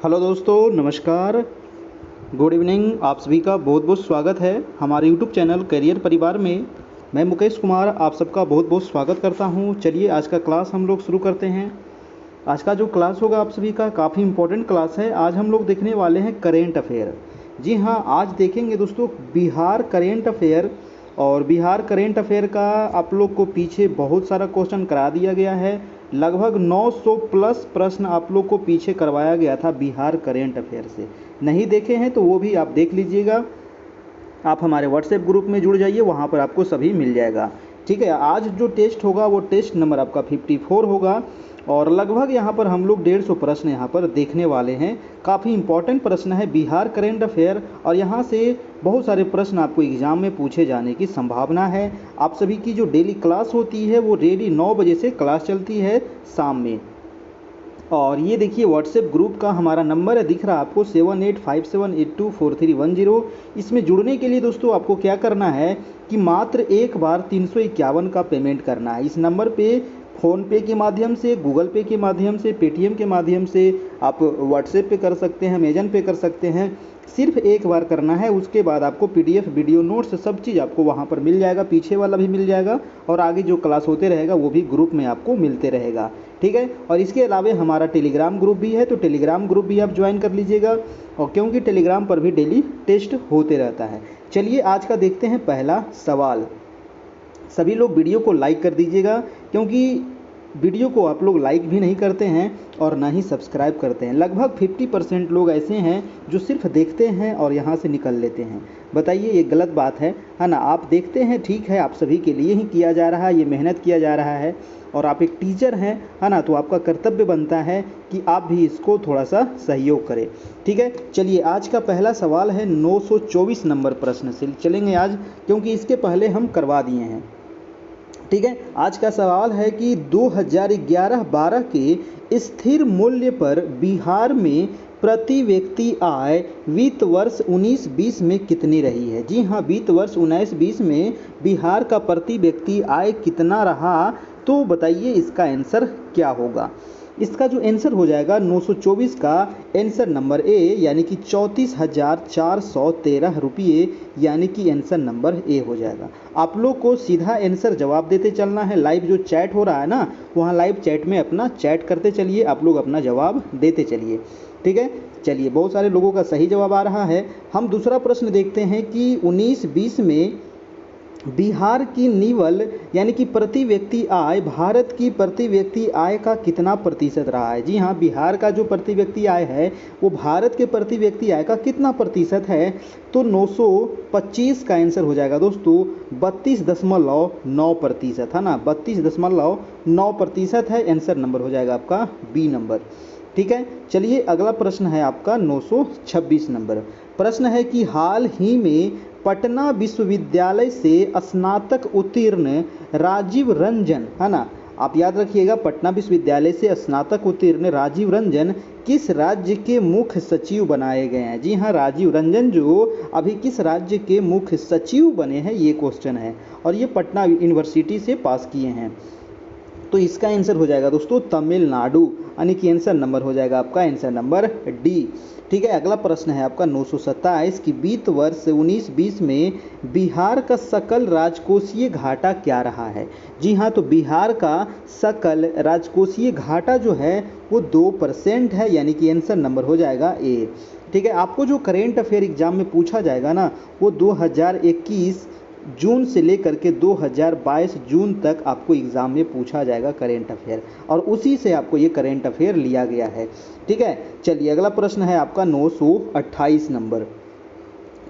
Hello दोस्तों, नमस्कार, good evening. आप सभी का बहुत बहुत स्वागत है हमारे यूट्यूब चैनल करियर परिवार में। मैं मुकेश कुमार आप सबका बहुत बहुत स्वागत करता हूं। चलिए आज का क्लास हम लोग शुरू करते हैं। आज का जो क्लास होगा आप सभी का काफ़ी इम्पोर्टेंट क्लास है। आज हम लोग देखने वाले हैं करेंट अफेयर। जी हाँ, आज देखेंगे दोस्तों बिहार करेंट अफेयर। और बिहार करेंट अफेयर का आप लोग को पीछे बहुत सारा क्वेश्चन करा दिया गया है। लगभग 900 प्लस प्रश्न आप लोग को पीछे करवाया गया था बिहार करेंट अफेयर से। नहीं देखे हैं तो वो भी आप देख लीजिएगा। आप हमारे व्हाट्सएप ग्रुप में जुड़ जाइए, वहाँ पर आपको सभी मिल जाएगा। ठीक है, आज जो टेस्ट होगा वो टेस्ट नंबर आपका 54 होगा। और लगभग यहाँ पर हम लोग 150 प्रश्न यहाँ पर देखने वाले हैं। काफ़ी इंपॉर्टेंट प्रश्न है बिहार करेंट अफेयर, और यहाँ से बहुत सारे प्रश्न आपको एग्जाम में पूछे जाने की संभावना है। आप सभी की जो डेली क्लास होती है वो डेली 9 बजे से क्लास चलती है शाम में। और ये देखिए व्हाट्सएप ग्रुप का हमारा नंबर है, दिख रहा है आपको 7857824310। इसमें जुड़ने के लिए दोस्तों आपको क्या करना है कि मात्र एक बार 351 का पेमेंट करना है। इस नंबर पे फ़ोनपे के माध्यम से, गूगल पे के माध्यम से, पेटीएम के माध्यम से आप व्हाट्सएप पे कर सकते हैं, अमेजन पे कर सकते हैं। सिर्फ एक बार करना है, उसके बाद आपको पीडीएफ, वीडियो नोट्स सब चीज़ आपको वहाँ पर मिल जाएगा। पीछे वाला भी मिल जाएगा और आगे जो क्लास होते रहेगा वो भी ग्रुप में आपको मिलते रहेगा। ठीक है, और इसके अलावा हमारा टेलीग्राम ग्रुप भी है, तो टेलीग्राम ग्रुप भी आप ज्वाइन कर लीजिएगा, और क्योंकि टेलीग्राम पर भी डेली टेस्ट होते रहता है। चलिए आज का देखते हैं पहला सवाल। सभी लोग वीडियो को लाइक कर दीजिएगा, क्योंकि वीडियो को आप लोग लाइक भी नहीं करते हैं और ना ही सब्सक्राइब करते हैं। लगभग 50% लोग ऐसे हैं जो सिर्फ देखते हैं और यहाँ से निकल लेते हैं। बताइए, ये गलत बात है ना? आप देखते हैं, ठीक है, आप सभी के लिए ही किया जा रहा है, ये मेहनत किया जा रहा है, और आप एक टीचर हैं, है ना? तो आपका कर्तव्य बनता है कि आप भी इसको थोड़ा सा सहयोग करें। ठीक है, चलिए आज का पहला सवाल है 924 नंबर प्रश्न से चलेंगे आज, क्योंकि इसके पहले हम करवा दिए हैं। ठीक है, आज का सवाल है कि 2011-12 के स्थिर मूल्य पर बिहार में प्रति व्यक्ति आय वित्त वर्ष 19-20 में कितनी रही है? जी हाँ, वित्त वर्ष 19-20 में बिहार का प्रति व्यक्ति आय कितना रहा? तो बताइए इसका आंसर क्या होगा। इसका जो आंसर हो जाएगा 924 का आंसर नंबर ए, यानी कि 34,413 रुपये, यानी कि आंसर नंबर ए हो जाएगा। आप लोग को सीधा आंसर जवाब देते चलना है। लाइव जो चैट हो रहा है ना, वहाँ लाइव चैट में अपना चैट करते चलिए, आप लोग अपना जवाब देते चलिए। ठीक है, चलिए बहुत सारे लोगों का सही जवाब आ रहा है। हम दूसरा प्रश्न देखते हैं कि 19-20 में बिहार की निवल यानी कि प्रति व्यक्ति आय भारत की प्रति व्यक्ति आय का कितना प्रतिशत रहा है? जी हाँ, बिहार का जो प्रति व्यक्ति आय है वो भारत के प्रति व्यक्ति आय का कितना प्रतिशत है? तो 925 का आंसर हो जाएगा दोस्तों 32.9% है ना, 32.9% है। आंसर नंबर हो जाएगा आपका बी नंबर। ठीक है, चलिए अगला प्रश्न है आपका 926 नंबर। प्रश्न है कि हाल ही में पटना विश्वविद्यालय से स्नातक उत्तीर्ण राजीव रंजन, है ना, आप याद रखिएगा, पटना विश्वविद्यालय से स्नातक उत्तीर्ण राजीव रंजन किस राज्य के मुख्य सचिव बनाए गए हैं? जी हाँ, राजीव रंजन जो अभी किस राज्य के मुख्य सचिव बने हैं, ये क्वेश्चन है, और ये पटना यूनिवर्सिटी से पास किए हैं। तो इसका आंसर हो जाएगा दोस्तों तमिलनाडु, यानी कि आंसर नंबर हो जाएगा आपका आंसर नंबर डी। ठीक है, अगला प्रश्न है आपका 927 की वित्त वर्ष 19-20 में बिहार का सकल राजकोषीय घाटा क्या रहा है? जी हाँ, तो बिहार का सकल राजकोषीय घाटा जो है वो 2% है, यानी कि आंसर नंबर हो जाएगा ए। ठीक है, आपको जो करेंट अफेयर एग्जाम में पूछा जाएगा ना, वो 2021 जून से लेकर के 2022 जून तक आपको एग्ज़ाम में पूछा जाएगा करेंट अफेयर, और उसी से आपको ये करेंट अफेयर लिया गया है। ठीक है, चलिए अगला प्रश्न है आपका 928 नंबर।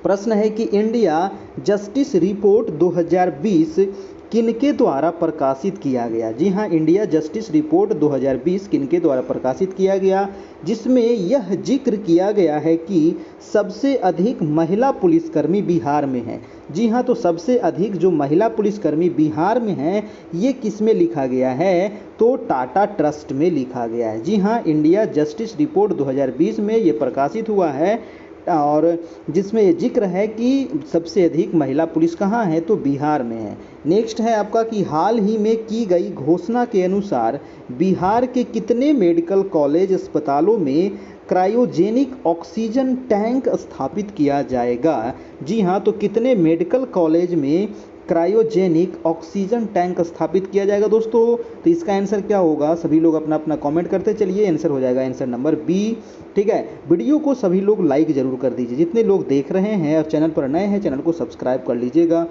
प्रश्न है कि इंडिया जस्टिस रिपोर्ट 2020 किनके द्वारा प्रकाशित किया गया? जी हाँ, इंडिया जस्टिस रिपोर्ट 2020 किनके द्वारा प्रकाशित किया गया, जिसमें यह जिक्र किया गया है कि सबसे अधिक महिला पुलिसकर्मी बिहार में हैं। जी हाँ, तो सबसे अधिक जो महिला पुलिसकर्मी बिहार में हैं, ये किस में लिखा गया है? तो टाटा ट्रस्ट में लिखा गया है। जी हाँ, इंडिया जस्टिस रिपोर्ट 2020 में ये प्रकाशित हुआ है, और जिसमें ये जिक्र है कि सबसे अधिक महिला पुलिस कहाँ है? तो बिहार में है। नेक्स्ट है आपका कि हाल ही में की गई घोषणा के अनुसार बिहार के कितने मेडिकल कॉलेज अस्पतालों में क्रायोजेनिक ऑक्सीजन टैंक स्थापित किया जाएगा? जी हाँ, तो कितने मेडिकल कॉलेज में क्रायोजेनिक ऑक्सीजन टैंक स्थापित किया जाएगा दोस्तों? तो इसका आंसर क्या होगा? सभी लोग अपना अपना कमेंट करते चलिए। आंसर हो जाएगा आंसर नंबर बी। ठीक है, वीडियो को सभी लोग लाइक जरूर कर दीजिए। जितने लोग देख रहे हैं और चैनल पर नए हैं, चैनल को सब्सक्राइब कर लीजिएगा।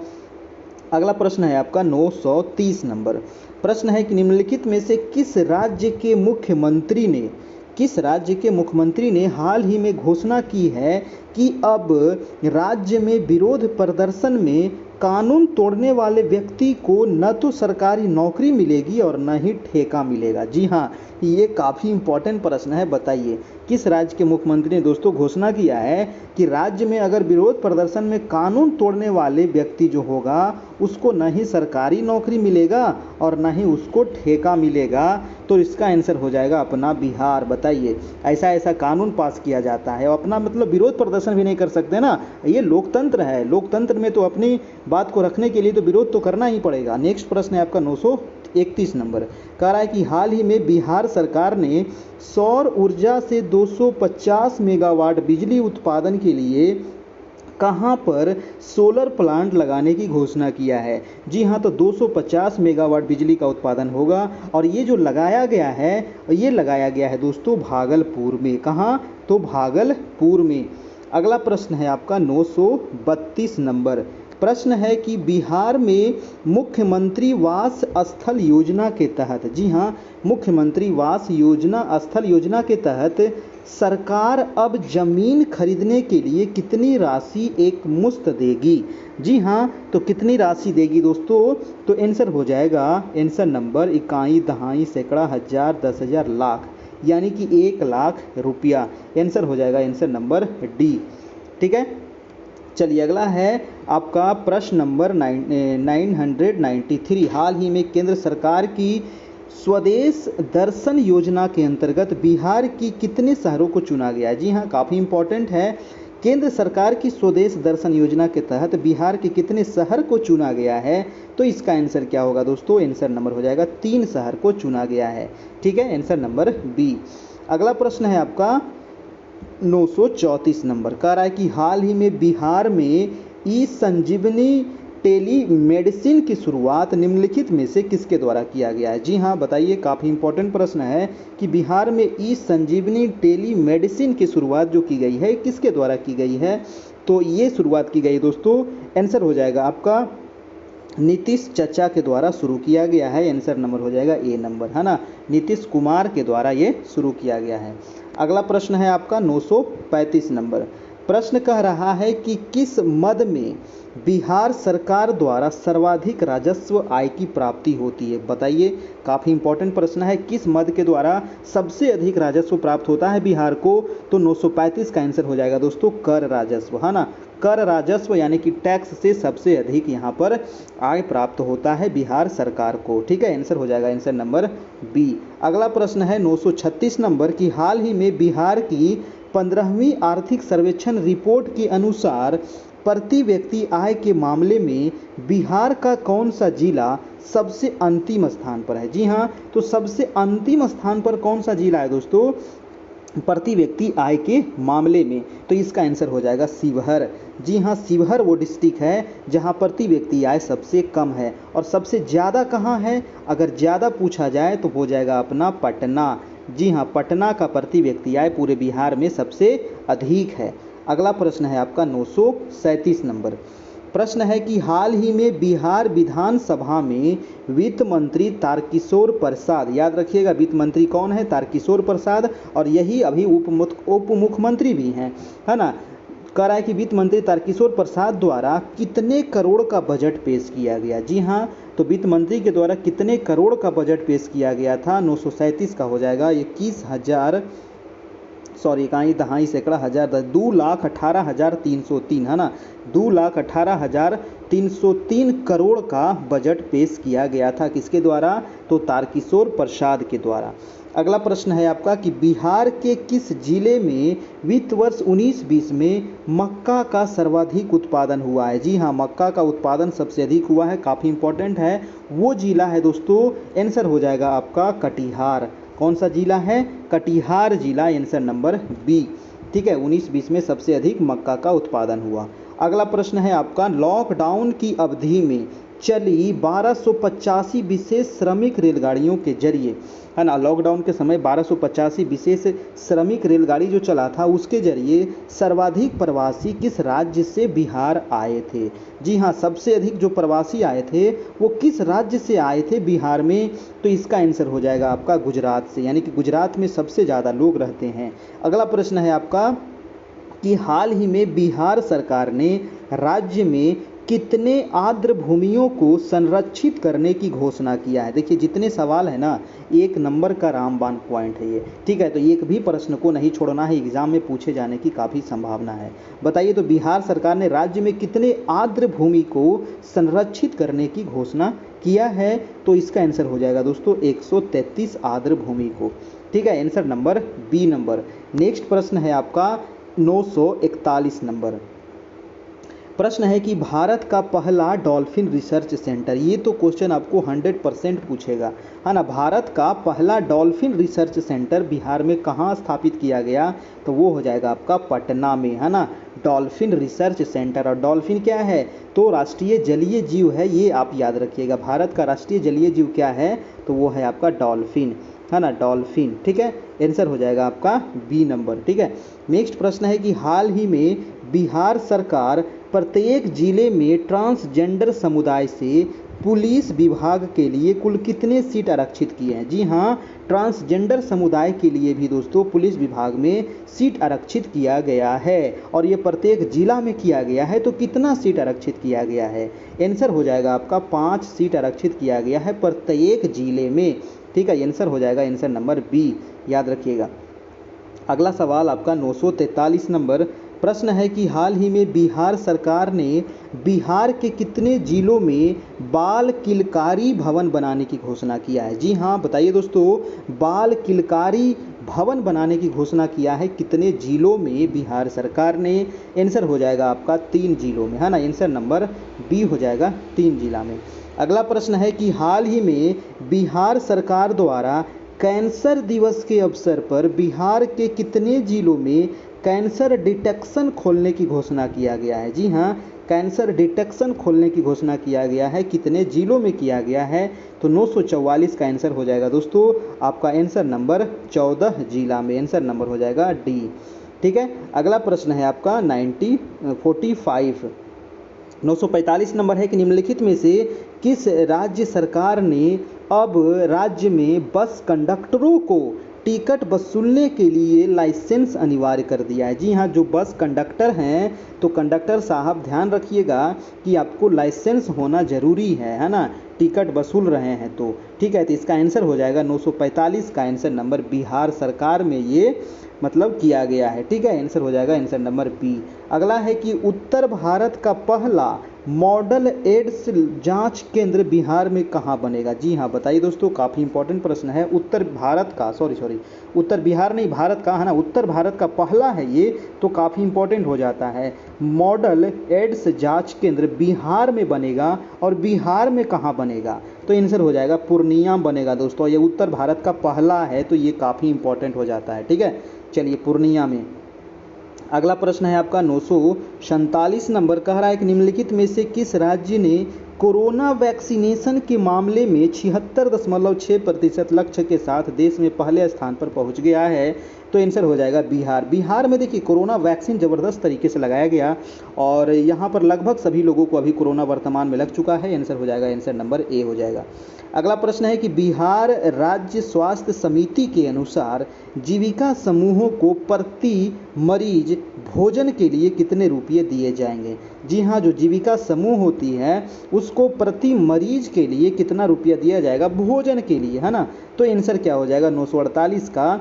अगला प्रश्न है आपका 930 नंबर। प्रश्न है कि निम्नलिखित में से किस राज्य के मुख्यमंत्री ने हाल ही में घोषणा की है कि अब राज्य में विरोध प्रदर्शन में कानून तोड़ने वाले व्यक्ति को न तो सरकारी नौकरी मिलेगी और न ही ठेका मिलेगा? जी हाँ, ये काफ़ी इम्पोर्टेंट प्रश्न है। बताइए किस राज्य के मुख्यमंत्री ने दोस्तों घोषणा किया है कि राज्य में अगर विरोध प्रदर्शन में कानून तोड़ने वाले व्यक्ति जो होगा उसको न ही सरकारी नौकरी मिलेगा और न ही उसको ठेका मिलेगा? तो इसका आंसर हो जाएगा अपना बिहार। बताइए, ऐसा कानून पास किया जाता है, अपना मतलब विरोध प्रदर्शन भी नहीं कर सकते ना, ये लोकतंत्र है। लोकतंत्र में तो अपनी बात को रखने के लिए तो विरोध तो करना ही पड़ेगा। नेक्स्ट प्रश्न है आपका 931 नंबर। कह रहा है कि हाल ही में बिहार सरकार ने सौर ऊर्जा से 250 मेगावाट बिजली उत्पादन के लिए कहां पर सोलर प्लांट लगाने की घोषणा किया है? जी हाँ, तो 250 मेगावाट बिजली का उत्पादन होगा और ये जो लगाया गया है दोस्तों भागलपुर में। कहाँ? तो भागलपुर में। अगला प्रश्न है आपका 932 नंबर। प्रश्न है कि बिहार में मुख्यमंत्री वास स्थल योजना के तहत, जी हाँ, मुख्यमंत्री वास स्थल योजना के तहत सरकार अब जमीन खरीदने के लिए कितनी राशि एक मुश्त देगी? जी हाँ, तो कितनी राशि देगी दोस्तों? तो आंसर हो जाएगा आंसर नंबर इकाई, दहाई, सैकड़ा, हजार, 10,000, लाख, यानी कि 1 लाख रुपया। आंसर हो जाएगा आंसर नंबर डी। ठीक है, चलिए अगला है आपका प्रश्न नंबर 993। हाल ही में केंद्र सरकार की स्वदेश दर्शन योजना के अंतर्गत बिहार की कितने शहरों को चुना गया है? जी हाँ, काफ़ी इंपॉर्टेंट है। केंद्र सरकार की स्वदेश दर्शन योजना के तहत बिहार के कितने शहर को चुना गया है? तो इसका आंसर क्या होगा दोस्तों? आंसर नंबर हो जाएगा 3 शहर को चुना गया है। ठीक है, आंसर नंबर बी। अगला प्रश्न है आपका 934 नंबर। कह रहा है कि हाल ही में बिहार में ई संजीवनी टेली मेडिसिन की शुरुआत निम्नलिखित में से किसके द्वारा किया गया है? जी हाँ, बताइए, काफ़ी इंपॉर्टेंट प्रश्न है कि बिहार में ई संजीवनी टेली मेडिसिन की शुरुआत जो की गई है किसके द्वारा की गई है? तो ये शुरुआत की गई दोस्तों, आंसर हो जाएगा आपका नीतीश चचा के द्वारा शुरू किया गया है। आंसर नंबर हो जाएगा ए नंबर, है ना, नीतीश कुमार के द्वारा ये शुरू किया गया है। अगला प्रश्न है आपका 935 नंबर। प्रश्न कह रहा है कि किस मद में बिहार सरकार द्वारा सर्वाधिक राजस्व आय की प्राप्ति होती है? बताइए, काफ़ी इंपॉर्टेंट प्रश्न है। किस मद के द्वारा सबसे अधिक राजस्व प्राप्त होता है बिहार को? तो 935 का आंसर हो जाएगा दोस्तों कर राजस्व, है ना, कर राजस्व यानी कि टैक्स से सबसे अधिक यहाँ पर आय प्राप्त होता है बिहार सरकार को। ठीक है, आंसर हो जाएगा आंसर नंबर बी। अगला प्रश्न है 936 नंबर की हाल ही में बिहार की 15वीं आर्थिक सर्वेक्षण रिपोर्ट के अनुसार प्रति व्यक्ति आय के मामले में बिहार का कौन सा जिला सबसे अंतिम स्थान पर है? जी हाँ, तो सबसे अंतिम स्थान पर कौन सा जिला है दोस्तों प्रति व्यक्ति आय के मामले में? तो इसका आंसर हो जाएगा शिवहर। जी हाँ, शिवहर वो डिस्ट्रिक्ट है जहाँ प्रति व्यक्ति आय सबसे कम है। और सबसे ज़्यादा कहाँ है? अगर ज़्यादा पूछा जाए तो हो जाएगा अपना पटना। जी हाँ, पटना का प्रति व्यक्ति आय पूरे बिहार में सबसे अधिक है। अगला प्रश्न है आपका 937 नंबर। प्रश्न है कि हाल ही में बिहार विधानसभा में वित्त मंत्री तारकिशोर प्रसाद, याद रखिएगा वित्त मंत्री कौन है? तारकिशोर प्रसाद, और यही अभी उप मुख्यमंत्री भी हैं, है ना। कह रहा है कि वित्त मंत्री तारकिशोर प्रसाद द्वारा कितने करोड़ का बजट पेश किया गया? जी हाँ, तो वित्त मंत्री के द्वारा कितने करोड़ का बजट पेश किया गया था? 937 का हो जाएगा 21,000, सॉरी इकाई, दहाई, सैकड़ा, हजार, 2,18,303, है ना, 2,18,303 करोड़ का बजट पेश किया गया था। किसके द्वारा? तो तारकिशोर प्रसाद के द्वारा। अगला प्रश्न है आपका कि बिहार के किस जिले में वित्त वर्ष 19-20 में मक्का का सर्वाधिक उत्पादन हुआ है? जी हाँ, मक्का का उत्पादन सबसे अधिक हुआ है, काफ़ी इंपॉर्टेंट है। वो जिला है दोस्तों, आंसर हो जाएगा आपका कटिहार। कौन सा जिला है? कटिहार जिला, आंसर नंबर बी। ठीक है, 1920 में सबसे अधिक मक्का का उत्पादन हुआ। अगला प्रश्न है आपका, लॉकडाउन की अवधि में चली 1285 विशेष श्रमिक रेलगाड़ियों के जरिए, है ना, लॉकडाउन के समय 1285 विशेष श्रमिक रेलगाड़ी जो चला था उसके जरिए सर्वाधिक प्रवासी किस राज्य से बिहार आए थे? जी हाँ, सबसे अधिक जो प्रवासी आए थे वो किस राज्य से आए थे? बिहार में। तो इसका आंसर हो जाएगा आपका गुजरात से, यानी कि गुजरात में सबसे ज़्यादा लोग रहते हैं। अगला प्रश्न है आपका कि हाल ही में बिहार सरकार ने राज्य में कितने आर्द्र भूमियों को संरक्षित करने की घोषणा किया है? देखिए जितने सवाल है ना, एक नंबर का रामबाण पॉइंट है ये। ठीक है, तो एक भी प्रश्न को नहीं छोड़ना है, एग्जाम में पूछे जाने की काफ़ी संभावना है। बताइए तो बिहार सरकार ने राज्य में कितने आर्द्र भूमि को संरक्षित करने की घोषणा किया है? तो इसका आंसर हो जाएगा दोस्तों 133 आर्द्र भूमि को। ठीक है, answer number B number. Next प्रश्न है आपका 941 नंबर। प्रश्न है कि भारत का पहला डॉल्फिन रिसर्च सेंटर, ये तो क्वेश्चन आपको 100% पूछेगा, है ना। भारत का पहला डॉल्फिन रिसर्च सेंटर बिहार में कहाँ स्थापित किया गया? तो वो हो जाएगा आपका पटना में, है ना, डॉल्फिन रिसर्च सेंटर। और डॉल्फिन क्या है? तो राष्ट्रीय जलीय जीव है, ये आप याद रखिएगा। भारत का राष्ट्रीय जलीय जीव क्या है? तो वो है आपका डॉल्फिन, है ना, डॉल्फिन। ठीक है, आंसर हो जाएगा आपका बी नंबर। ठीक है, नेक्स्ट प्रश्न है कि हाल ही में बिहार सरकार प्रत्येक जिले में ट्रांसजेंडर समुदाय से पुलिस विभाग के लिए कुल कितने सीट आरक्षित किए हैं? जी हाँ, ट्रांसजेंडर समुदाय के लिए भी दोस्तों पुलिस विभाग में सीट आरक्षित किया गया है, और ये प्रत्येक जिला में किया गया है। तो कितना सीट आरक्षित किया गया है? आंसर हो जाएगा आपका 5 सीट आरक्षित किया गया है प्रत्येक जिले में। ठीक है, आंसर हो जाएगा आंसर नंबर बी, याद रखिएगा। अगला सवाल आपका 943 नंबर। प्रश्न है कि हाल ही में बिहार सरकार ने बिहार के कितने जिलों में बाल किलकारी भवन बनाने की घोषणा किया है? जी हाँ, बताइए दोस्तों, बाल किलकारी भवन बनाने की घोषणा किया है कितने जिलों में बिहार सरकार ने? आंसर हो जाएगा आपका 3 जिलों में, है ना, आंसर नंबर बी हो जाएगा 3 जिला में। अगला प्रश्न है कि हाल ही में बिहार सरकार द्वारा कैंसर दिवस के अवसर पर बिहार के कितने जिलों में कैंसर डिटेक्शन खोलने की घोषणा किया गया है? जी हाँ, कैंसर डिटेक्शन खोलने की घोषणा किया गया है, कितने जिलों में किया गया है? तो 944 का आंसर हो जाएगा दोस्तों आपका आंसर नंबर 14 जिला में, आंसर नंबर हो जाएगा डी। ठीक है, अगला प्रश्न है आपका 945 नंबर है कि निम्नलिखित में से किस राज्य सरकार ने अब राज्य में बस कंडक्टरों को टिकट वसूलने के लिए लाइसेंस अनिवार्य कर दिया है? जी हाँ, जो बस कंडक्टर हैं तो कंडक्टर साहब ध्यान रखिएगा कि आपको लाइसेंस होना ज़रूरी है ना, टिकट वसूल रहे हैं तो। ठीक है, तो इसका आंसर हो जाएगा 945 का आंसर नंबर बिहार सरकार में ये मतलब किया गया है। ठीक है, आंसर हो जाएगा आंसर नंबर बी। अगला है कि उत्तर भारत का पहला मॉडल एड्स जांच केंद्र बिहार में कहाँ बनेगा? जी हाँ, बताइए दोस्तों, काफ़ी इंपॉर्टेंट प्रश्न है। उत्तर भारत का उत्तर बिहार नहीं, भारत का, है ना, उत्तर भारत का पहला है ये, तो काफ़ी इंपॉर्टेंट हो जाता है। मॉडल एड्स जांच केंद्र बिहार में बनेगा, और बिहार में कहाँ बनेगा? तो आंसर हो जाएगा पूर्णिया बनेगा दोस्तों। ये उत्तर भारत का पहला है, तो ये काफ़ी इंपॉर्टेंट हो जाता है। ठीक है, चलिए पूर्णिया में। अगला प्रश्न है आपका 947 नंबर, कह रहा है कि निम्नलिखित में से किस राज्य ने कोरोना वैक्सीनेशन के मामले में 76.6% लक्ष्य के साथ देश में पहले स्थान पर पहुंच गया है? तो आंसर हो जाएगा बिहार। बिहार में देखिए कोरोना वैक्सीन ज़बरदस्त तरीके से लगाया गया, और यहाँ पर लगभग सभी लोगों को अभी कोरोना वर्तमान में लग चुका है। आंसर हो जाएगा आंसर नंबर ए हो जाएगा। अगला प्रश्न है कि बिहार राज्य स्वास्थ्य समिति के अनुसार जीविका समूहों को प्रति मरीज भोजन के लिए कितने रुपये दिए जाएंगे? जी हाँ, जो जीविका समूह होती है उसको प्रति मरीज के लिए कितना रुपया दिया जाएगा भोजन के लिए, है ना। तो आंसर क्या हो जाएगा 948 का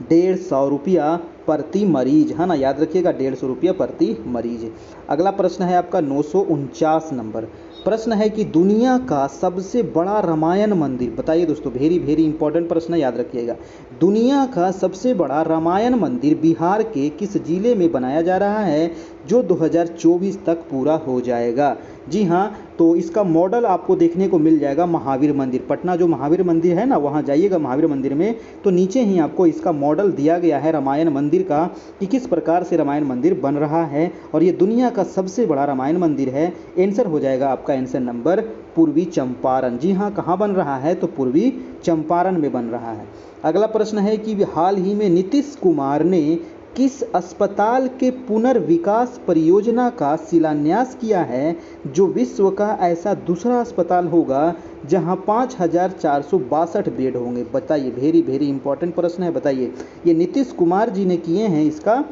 150 रुपया प्रति मरीज, है ना, याद रखिएगा 150 रुपया प्रति मरीज। अगला प्रश्न है आपका 949 नंबर। प्रश्न है कि दुनिया का सबसे बड़ा रामायण मंदिर, बताइए दोस्तों, वेरी वेरी इंपॉर्टेंट प्रश्न, याद रखिएगा। दुनिया का सबसे बड़ा रामायण मंदिर बिहार के किस जिले में बनाया जा रहा है, जो 2024 तक पूरा हो जाएगा? जी हाँ, तो इसका मॉडल आपको देखने को मिल जाएगा महावीर मंदिर। पटना जो महावीर मंदिर है ना, वहाँ जाइएगा महावीर मंदिर में, तो नीचे ही आपको इसका मॉडल दिया गया है रामायण मंदिर का, कि किस प्रकार से रामायण मंदिर बन रहा है, और ये दुनिया का सबसे बड़ा रामायण मंदिर है। आंसर हो जाएगा आपका आंसर नंबर पूर्वी चंपारण। जी हाँ, कहाँ बन रहा है, तो पूर्वी चंपारण में बन रहा है। अगला प्रश्न है कि हाल ही में नीतीश कुमार ने किस अस्पताल के पुनर्विकास परियोजना का शिलान्यास किया है, जो विश्व का ऐसा दूसरा अस्पताल होगा जहां 5,462 बेड होंगे। बताइए, वेरी वेरी इंपॉर्टेंट प्रश्न है। बताइए, ये नीतीश कुमार जी ने किए हैं, इसका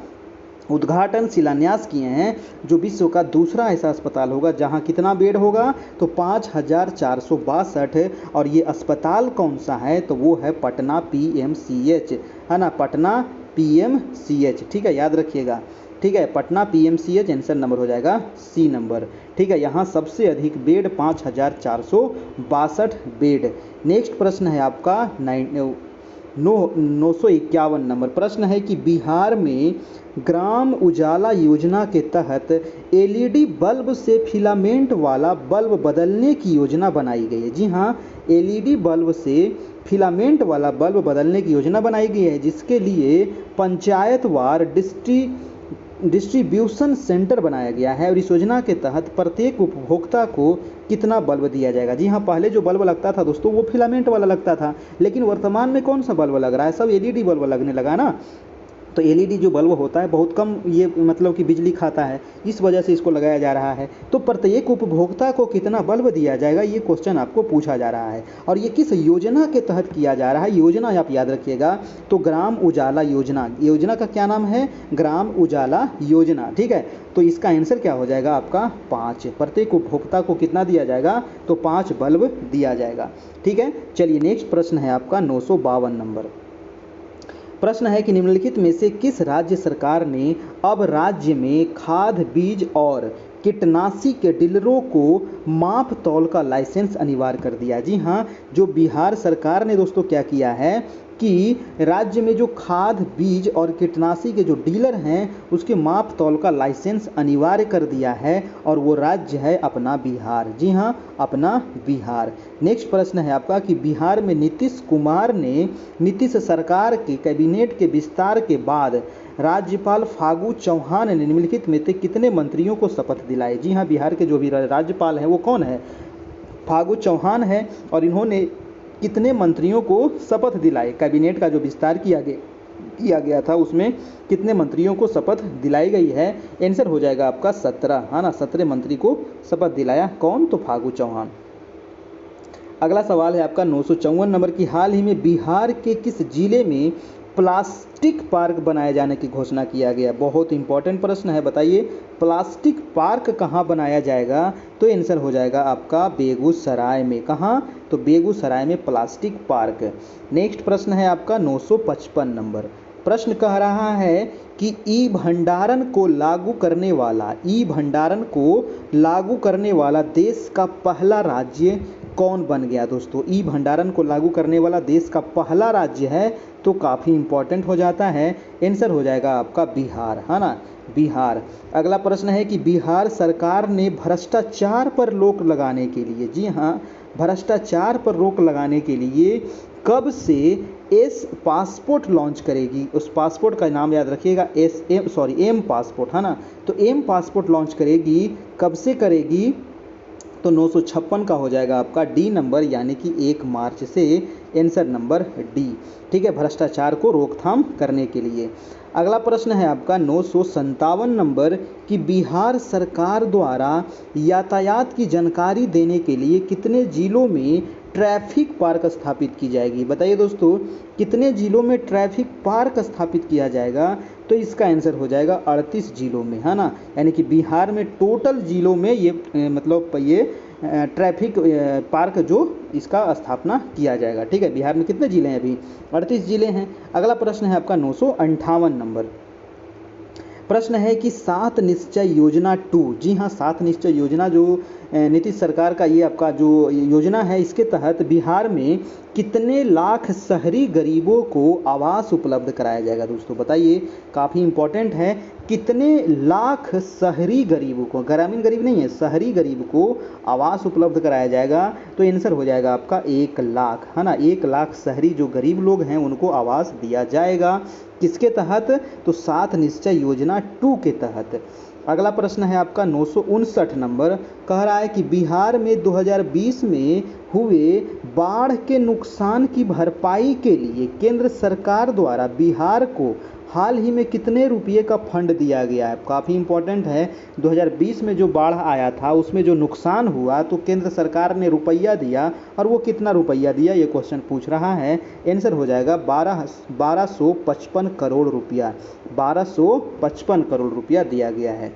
उद्घाटन शिलान्यास किए हैं, जो विश्व का दूसरा ऐसा अस्पताल होगा जहां कितना बेड होगा, तो 5,462। और ये अस्पताल कौन सा है, तो वो है पटना PMCH, है ना, पटना PMCH। ठीक है, याद रखिएगा। ठीक है, पटना PMCH आंसर नंबर हो जाएगा सी नंबर। ठीक है, यहाँ सबसे अधिक बेड 5,462 बेड। नेक्स्ट प्रश्न है आपका 951 नंबर। प्रश्न है कि बिहार में ग्राम उजाला योजना के तहत LED बल्ब से फिलामेंट वाला बल्ब बदलने की योजना बनाई गई है। जी हाँ, LED बल्ब से फिलामेंट वाला बल्ब बदलने की योजना बनाई गई है, जिसके लिए पंचायतवार डिस्ट्रीब्यूशन सेंटर बनाया गया है। और इस योजना के तहत प्रत्येक उपभोक्ता को कितना बल्ब दिया जाएगा। जी हाँ, पहले जो बल्ब लगता था दोस्तों, वो फिलामेंट वाला लगता था, लेकिन वर्तमान में कौन सा बल्ब लग रहा है, सब LED बल्ब लगने लगा ना। तो LED जो बल्ब होता है बहुत कम ये मतलब कि बिजली खाता है, इस वजह से इसको लगाया जा रहा है। तो प्रत्येक उपभोक्ता को कितना बल्ब दिया जाएगा, ये क्वेश्चन आपको पूछा जा रहा है। और ये किस योजना के तहत किया जा रहा है, योजना आप याद रखिएगा, तो ग्राम उजाला योजना। योजना का क्या नाम है, ग्राम उजाला योजना। ठीक है, तो इसका आंसर क्या हो जाएगा आपका 5। प्रत्येक उपभोक्ता को कितना दिया जाएगा, तो 5 बल्ब दिया जाएगा। ठीक है, चलिए नेक्स्ट प्रश्न है आपका 952 नंबर। प्रश्न है कि निम्नलिखित में से किस राज्य सरकार ने अब राज्य में खाद, बीज और कीटनाशी के डीलरों को माप तौल का लाइसेंस अनिवार्य कर दिया। जी हाँ, जो बिहार सरकार ने दोस्तों क्या किया है कि राज्य में जो खाद, बीज और कीटनाशी के जो डीलर हैं, उसके माप तौल का लाइसेंस अनिवार्य कर दिया है, और वो राज्य है अपना बिहार। जी हाँ, अपना बिहार। नेक्स्ट प्रश्न है आपका कि बिहार में नीतीश कुमार ने नीतीश सरकार के कैबिनेट के विस्तार के बाद राज्यपाल फागू चौहान ने निम्नलिखित में से कितने मंत्रियों को शपथ दिलाई। जी हाँ, बिहार के जो भी राज्यपाल हैं वो कौन है, फागू चौहान है, और इन्होंने कितने मंत्रियों को शपथ दिलाई। कैबिनेट का जो विस्तार किया गया था, उसमें कितने मंत्रियों को शपथ दिलाई गई है, आंसर हो जाएगा आपका 17, है ना, 17 मंत्री को शपथ दिलाया। कौन, तो फागू चौहान। अगला सवाल है आपका 954 नंबर की हाल ही में बिहार के किस जिले में प्लास्टिक पार्क बनाए जाने की घोषणा किया गया। बहुत इंपॉर्टेंट प्रश्न है। बताइए, प्लास्टिक पार्क कहाँ बनाया जाएगा, तो आंसर हो जाएगा आपका बेगूसराय में। कहाँ, तो बेगूसराय में प्लास्टिक पार्क। नेक्स्ट प्रश्न है आपका 955 नंबर। प्रश्न कह रहा है कि ई भंडारण को लागू करने वाला देश का पहला राज्य कौन बन गया। दोस्तों, ई भंडारण को लागू करने वाला देश का पहला राज्य है, तो काफ़ी इंपॉर्टेंट हो जाता है। आंसर हो जाएगा आपका बिहार, है ना, बिहार। अगला प्रश्न है कि बिहार सरकार ने भ्रष्टाचार पर रोक लगाने के लिए, जी हाँ, भ्रष्टाचार पर रोक लगाने के लिए कब से पासपोर्ट लॉन्च करेगी। उस पासपोर्ट का नाम याद रखिएगा, एम पासपोर्ट, है ना। तो एम पासपोर्ट लॉन्च करेगी, कब से करेगी, तो 956 का हो जाएगा आपका डी नंबर, यानी कि 1 मार्च से। Answer number D. ठीक है, भ्रष्टाचार को रोकथाम करने के लिए। अगला प्रश्न है आपका 957 नंबर कि बिहार सरकार द्वारा यातायात की जानकारी देने के लिए कितने जिलों में ट्रैफिक पार्क स्थापित की जाएगी। बताइए दोस्तों, कितने जिलों में ट्रैफिक पार्क स्थापित किया जाएगा, तो इसका आंसर हो जाएगा 38 जिलों में, है ना। यानी कि बिहार में टोटल जिलों में ये मतलब ये ट्रैफिक पार्क जो इसका स्थापना किया जाएगा। ठीक है, बिहार में कितने जिले हैं, अभी 38 जिले हैं। अगला प्रश्न है आपका 958 नंबर। प्रश्न है कि 7 निश्चय योजना 2, जी हाँ, 7 निश्चय योजना जो नीतीश सरकार का ये आपका जो योजना है, इसके तहत बिहार में कितने लाख शहरी गरीबों को आवास उपलब्ध कराया जाएगा। दोस्तों बताइए, काफ़ी इंपॉर्टेंट है। कितने लाख शहरी गरीबों को, ग्रामीण गरीब नहीं है, शहरी गरीब को आवास उपलब्ध कराया जाएगा? तो आंसर हो जाएगा आपका 1 लाख, है ना। 1 लाख शहरी जो गरीब लोग हैं उनको आवास दिया जाएगा। किसके तहत? तो 7 निश्चय योजना 2 के तहत। अगला प्रश्न है आपका 959 नंबर, कह रहा है कि बिहार में 2020 में हुए बाढ़ के नुकसान की भरपाई के लिए केंद्र सरकार द्वारा बिहार को हाल ही में कितने रुपये का फंड दिया गया है? काफ़ी इंपॉर्टेंट है। 2020 में जो बाढ़ आया था उसमें जो नुकसान हुआ तो केंद्र सरकार ने रुपया दिया, और वो कितना रुपया दिया ये क्वेश्चन पूछ रहा है। आंसर हो जाएगा 1255 करोड़ रुपया। 1255 करोड़ रुपया दिया गया है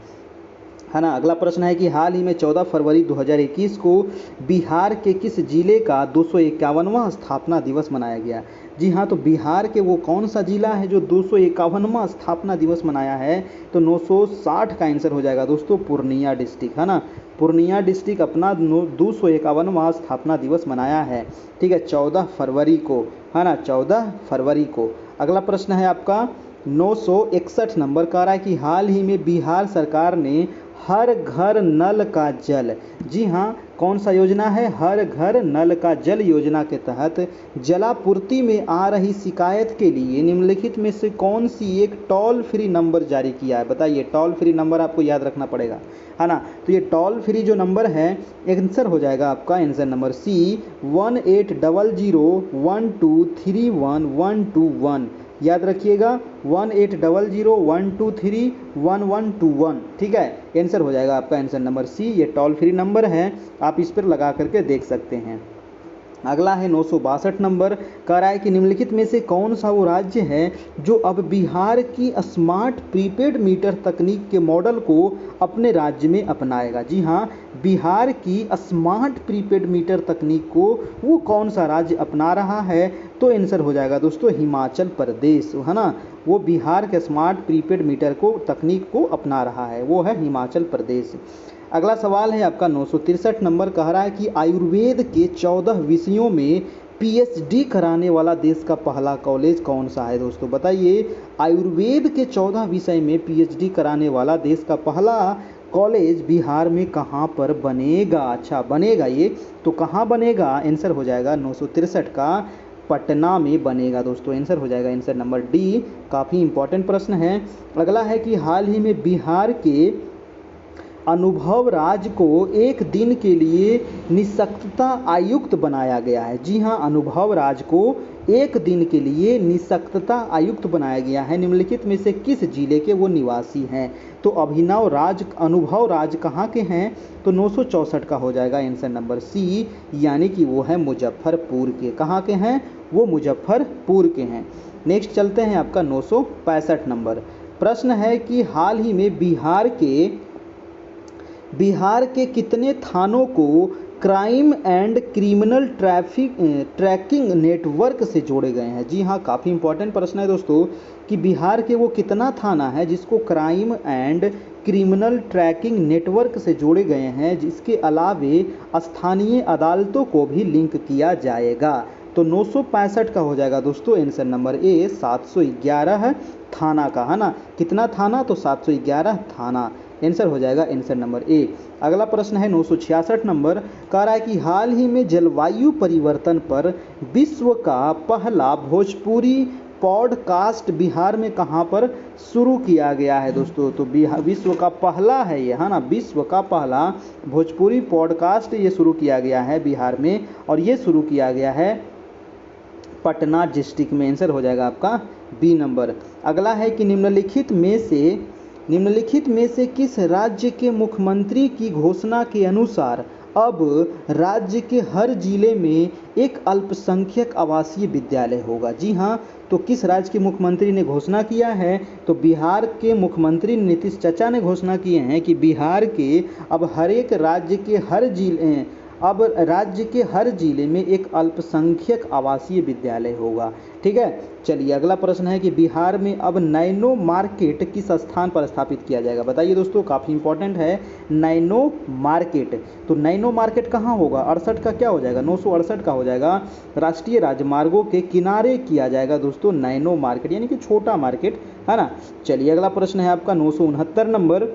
ना। अगला प्रश्न है कि हाल ही में 14 फरवरी 2021 को बिहार के किस जिले का 251वां स्थापना दिवस मनाया गया? जी हाँ, तो बिहार के वो कौन सा जिला है जो 251वां स्थापना दिवस मनाया है? तो 960 का आंसर हो जाएगा दोस्तों पूर्णिया डिस्ट्रिक्ट, है ना। पूर्णिया डिस्ट्रिक्ट अपना 251वां स्थापना दिवस मनाया है। ठीक है, 14 फरवरी को, है ना, 14 फरवरी को। अगला प्रश्न है आपका 961 नंबर, कह रहा है कि हाल ही में बिहार सरकार ने हर घर नल का जल, जी हाँ, कौन सा योजना है? हर घर नल का जल योजना के तहत जलापूर्ति में आ रही शिकायत के लिए निम्नलिखित में से कौन सी एक टोल फ्री नंबर जारी किया है? बताइए, टोल फ्री नंबर आपको याद रखना पड़ेगा, है ना। तो ये टोल फ्री जो नंबर है, आंसर हो जाएगा आपका आंसर नंबर सी 180012311121। याद रखिएगा 180012311121। ठीक है, आंसर हो जाएगा आपका आंसर नंबर सी। ये टोल फ्री नंबर है, आप इस पर लगा करके देख सकते हैं। अगला है 962 नंबर, कह रहा है कि निम्नलिखित में से कौन सा वो राज्य है जो अब बिहार की स्मार्ट प्रीपेड मीटर तकनीक के मॉडल को अपने राज्य में अपनाएगा? जी हाँ, बिहार की स्मार्ट प्रीपेड मीटर तकनीक को वो कौन सा राज्य अपना रहा है? तो आंसर हो जाएगा दोस्तों हिमाचल प्रदेश, है ना। वो बिहार के स्मार्ट प्रीपेड मीटर को तकनीक को अपना रहा है, वो है हिमाचल प्रदेश। अगला सवाल है आपका 963 नंबर, कह रहा है कि आयुर्वेद के 14 विषयों में पीएचडी कराने वाला देश का पहला कॉलेज कौन सा है? दोस्तों बताइए, आयुर्वेद के 14 विषय में पीएचडी कराने वाला देश का पहला कॉलेज बिहार में कहाँ पर बनेगा? अच्छा, बनेगा ये, तो कहाँ बनेगा? आंसर हो जाएगा 963 का पटना में बनेगा दोस्तों। आंसर हो जाएगा आंसर नंबर डी। काफ़ी इंपॉर्टेंट प्रश्न है। अगला है कि हाल ही में बिहार के अनुभव राज को एक दिन के लिए निःशक्तता आयुक्त बनाया गया है। जी हाँ, अनुभव राज को एक दिन के लिए निःशक्तता आयुक्त बनाया गया है। निम्नलिखित में से किस जिले के वो निवासी हैं? तो अनुभव राज कहाँ के हैं? तो 964 का हो जाएगा आंसर नंबर सी, यानी कि वो है मुजफ्फरपुर के। कहाँ के हैं? वो मुजफ्फरपुर के हैं। नेक्स्ट चलते हैं आपका 965 नंबर। प्रश्न है कि हाल ही में बिहार के कितने थानों को crime and criminal tracking network से जोड़े गए हैं? जी हाँ, काफ़ी इंपॉर्टेंट प्रश्न है दोस्तों कि बिहार के वो कितना थाना है जिसको crime and criminal tracking network से जोड़े गए हैं, जिसके अलावे स्थानीय अदालतों को भी लिंक किया जाएगा। तो 965 का हो जाएगा दोस्तों आंसर नंबर ए 711 थाना का, है ना। कितना थाना? तो 711 थाना। आंसर हो जाएगा आंसर नंबर ए। अगला प्रश्न है 966 नंबर, कह रहा है कि हाल ही में जलवायु परिवर्तन पर विश्व का पहला भोजपुरी पॉडकास्ट बिहार में कहाँ पर शुरू किया गया है? दोस्तों तो विश्व का पहला है ये, है ना, विश्व का पहला भोजपुरी पॉडकास्ट ये शुरू किया गया है बिहार में, और ये शुरू किया गया है पटना डिस्ट्रिक्ट में। आंसर हो जाएगा आपका बी नंबर। अगला है कि निम्नलिखित में से किस राज्य के मुख्यमंत्री की घोषणा के अनुसार अब राज्य के हर जिले में एक अल्पसंख्यक आवासीय विद्यालय होगा? जी हाँ, तो किस राज्य के मुख्यमंत्री ने घोषणा किया है? तो बिहार के मुख्यमंत्री नीतीश चाचा ने घोषणा किए हैं कि बिहार के अब हर एक राज्य के हर जिले अब राज्य के हर जिले में एक अल्पसंख्यक आवासीय विद्यालय होगा। ठीक है, चलिए अगला प्रश्न है कि बिहार में अब नैनो मार्केट किस स्थान पर स्थापित किया जाएगा। बताइए दोस्तों, काफ़ी इंपॉर्टेंट है नैनो मार्केट। तो नैनो मार्केट कहाँ होगा? 68 का क्या हो जाएगा? 968 का हो जाएगा। राष्ट्रीय राजमार्गों के किनारे किया जाएगा दोस्तों नैनो मार्केट, यानी कि छोटा मार्केट, है ना। चलिए अगला प्रश्न है आपका 969 नंबर,